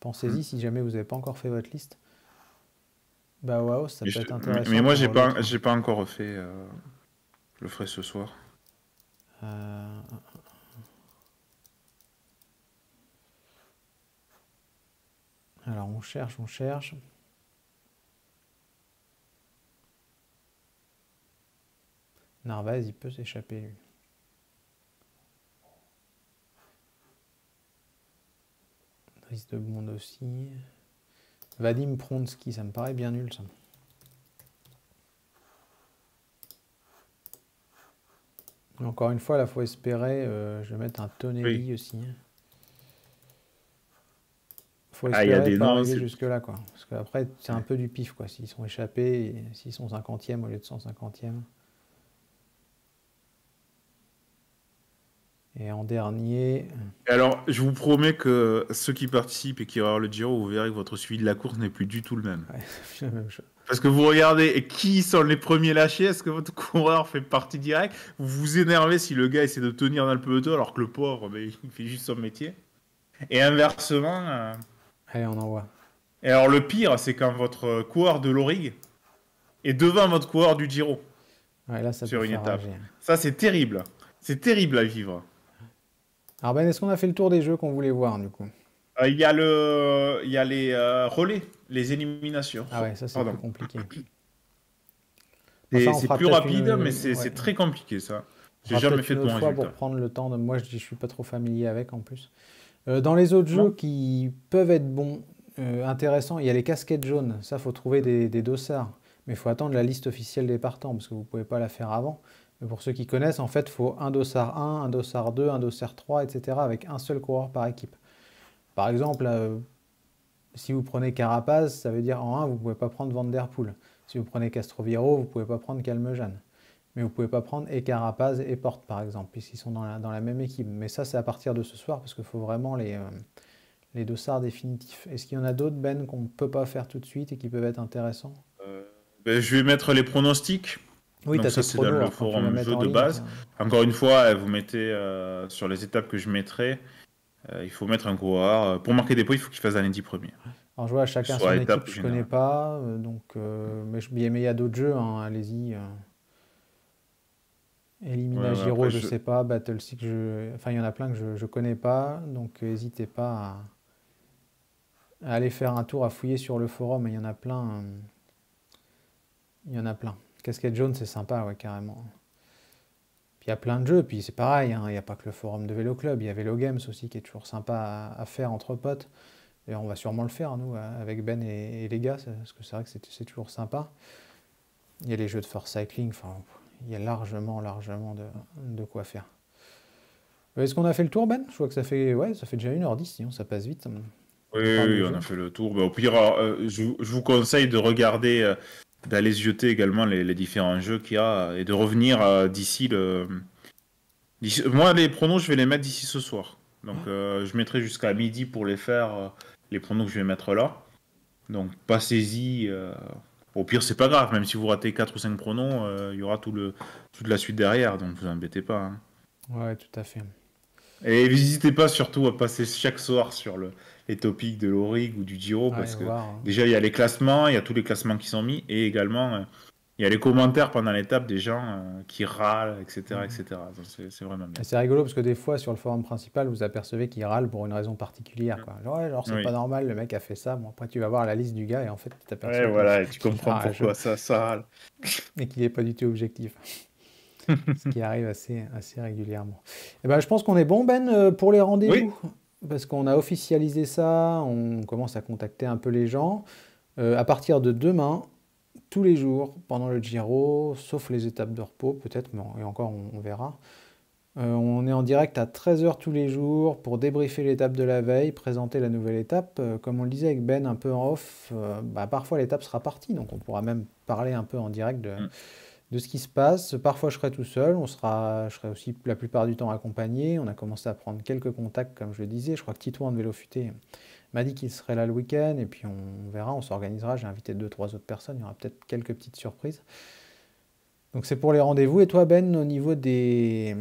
pensez-y si jamais vous n'avez pas encore fait votre liste. Bauhaus, ça peut être intéressant. Mais moi, j'ai pas encore refait. Je le ferai ce soir. Alors, on cherche. Narvaez, il peut s'échapper, lui. Driss de Bond aussi. Vadim Pronsky, ça me paraît bien nul, ça. Encore une fois, là, faut espérer. Je vais mettre un Tonelli aussi. Faut Ah, il y a espérer des pas noms, arriver c'est... jusque-là, quoi. Parce qu'après, c'est un peu du pif, quoi. S'ils sont échappés, et s'ils sont 50e au lieu de 150e. Et en dernier... Et alors, je vous promets que ceux qui participent et qui vont avoir le Giro, vous verrez que votre suivi de la course n'est plus du tout le même. Ouais, c'est la même chose. Parce que vous regardez et qui sont les premiers lâchés, est-ce que votre coureur fait partie directe? Vous vous énervez si le gars essaie de tenir dans le peloton alors que le pauvre, ben, il fait juste son métier. Et inversement. Allez, on envoie. Et alors le pire, c'est quand votre coureur de l'Aurigue est devant votre coureur du Giro Ouais, là, ça sur peut une faire étape. rager. Ça, c'est terrible. C'est terrible à vivre. Alors Ben, est-ce qu'on a fait le tour des jeux qu'on voulait voir, du coup? Il y a les relais, les éliminations. Ah ouais, ça, c'est Pardon. plus compliqué. Et Ça, on c'est fera plus peut-être rapide, une- mais c'est ouais. très compliqué, ça. On J'ai fera jamais peut-être fait de une bon autre fois résultat. pour prendre le temps. Moi, je suis pas trop familier avec, en plus. Dans les autres jeux Non. qui peuvent être bons, intéressants, il y a les casquettes jaunes. Ça, faut trouver des dossards. Mais il faut attendre la liste officielle des partants, parce que vous pouvez pas la faire avant. Mais pour ceux qui connaissent, en fait, il faut un dossard 1, un dossard 2, un dossard 3, etc. avec un seul coureur par équipe. Par exemple, si vous prenez Carapaz, ça veut dire en 1, vous ne pouvez pas prendre Van Der Poel. Si vous prenez Castroviro, vous ne pouvez pas prendre Calmejane. Mais vous ne pouvez pas prendre et Carapaz et Porte, par exemple, puisqu'ils sont dans la même équipe. Mais ça, c'est à partir de ce soir, parce qu'il faut vraiment les dossards définitifs. Est-ce qu'il y en a d'autres, Ben, qu'on ne peut pas faire tout de suite et qui peuvent être intéressants? Ben, je vais mettre les pronostics. Oui, Donc tu as ça, tes c'est dans pronos, le alors, quand tu vas forum mettre jeu en de ligne, base. tiens. Encore une fois, vous mettez sur les étapes que je mettrai, il faut mettre un coureur. Pour marquer des points, il faut qu'il fasse dans les 10 premiers. Alors, je vois, chacun Soit son étape équipe, je ne générale. connais pas. Mais il y a d'autres jeux, hein, allez-y. Elimina Ouais, Giro, après, je sais pas. Battle Six, enfin, il y en a plein que je connais pas. Donc, n'hésitez pas à aller faire un tour, à fouiller sur le forum. Il y en a plein. Il y en a plein. Casquette jaune, c'est sympa, ouais, carrément. Puis il y a plein de jeux. Puis c'est pareil, hein, il n'y a pas que le forum de Vélo Club. Il y a Vélo Games aussi qui est toujours sympa à faire entre potes. Et on va sûrement le faire, nous, avec Ben et les gars, parce que c'est vrai que c'est toujours sympa. Il y a les jeux de Force Cycling, enfin, il y a largement de quoi faire. Est-ce qu'on a fait le tour, Ben? Je vois que ça fait déjà 1h10, sinon ça passe vite. Oui, parle des on jeux. a fait le tour. Ben, au pire, je vous conseille de regarder, d'aller jeter également les différents jeux qu'il y a et de revenir d'ici le. Moi, les pronos, je vais les mettre d'ici ce soir. Donc, je mettrai jusqu'à midi pour les faire, les pronos que je vais mettre là. Donc, passez-y. Au pire, c'est pas grave. Même si vous ratez 4 ou 5 pronos, il y aura toute la suite derrière. Donc, vous embêtez pas. Hein. Ouais, tout à fait. Et n'hésitez pas surtout à passer chaque soir sur les topics de l'Aurigue ou du Giro. Ouais, Parce que voir, hein. déjà, il y a les classements. Il y a tous les classements qui sont mis. Et également, il y a les commentaires pendant l'étape des gens qui râlent, etc. etc. Donc, c'est vraiment bien. Et c'est rigolo parce que des fois, sur le forum principal, vous apercevez qu'il râle pour une raison particulière, quoi. Genre, ouais, genre c'est Oui. pas normal, le mec a fait ça. Bon, après, tu vas voir la liste du gars et en fait, tu t'aperçois Ouais, voilà. Et tu qu'il comprends rage pourquoi ça râle. et qu'il n'est pas du tout objectif. Ce qui arrive assez régulièrement. Et ben, je pense qu'on est bon, Ben, pour les rendez-vous. Parce qu'on a officialisé ça, on commence à contacter un peu les gens. À partir de demain, tous les jours, pendant le Giro, sauf les étapes de repos, peut-être, mais et encore, on verra. On est en direct à 13h tous les jours pour débriefer l'étape de la veille, présenter la nouvelle étape. Comme on le disait avec Ben un peu en off, parfois l'étape sera partie, donc on pourra même parler un peu en direct de ce qui se passe. Parfois je serai tout seul, je serai aussi la plupart du temps accompagné. On a commencé à prendre quelques contacts, comme je le disais. Je crois que Titouan de Vélo Futé m'a dit qu'il serait là le week-end, et puis on verra, on s'organisera. J'ai invité 2-3 autres personnes, il y aura peut-être quelques petites surprises. Donc c'est pour les rendez-vous. Et toi, Ben, au niveau des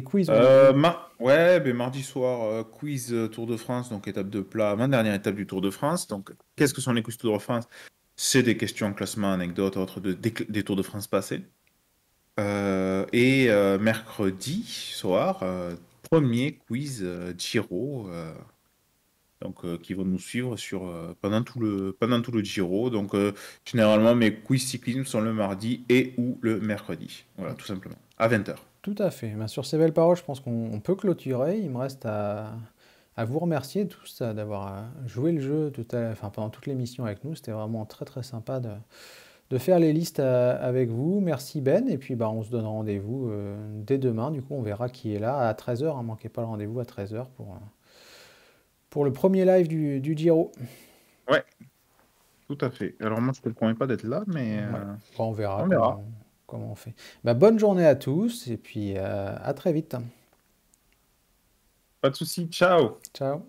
quiz? Mardi soir, quiz Tour de France, donc étape de plat, avant-dernière étape du Tour de France. Donc, qu'est-ce que sont les quiz Tour de France? C'est des questions, classements, anecdotes, autres des Tours de France passés. Mercredi soir, premier quiz Giro, qui vont nous suivre pendant tout le Giro. Donc, généralement, mes quiz cyclisme sont le mardi et ou le mercredi. Voilà, tout simplement. À 20h. Tout à fait. Sur ces belles paroles, je pense qu'on peut clôturer. Il me reste à vous remercier tous d'avoir joué le jeu pendant toute l'émission avec nous. C'était vraiment très très sympa de faire les listes avec vous. Merci Ben. Et puis on se donne rendez-vous dès demain. Du coup, on verra qui est là à 13h. Ne manquez pas le rendez-vous à 13h pour le premier live du Giro. Ouais, tout à fait. Alors moi, je ne te promets pas d'être là, mais Ouais. Bon, on verra, on verra. comment on fait. Bah, bonne journée à tous et puis à très vite. Pas de souci. Ciao. Ciao.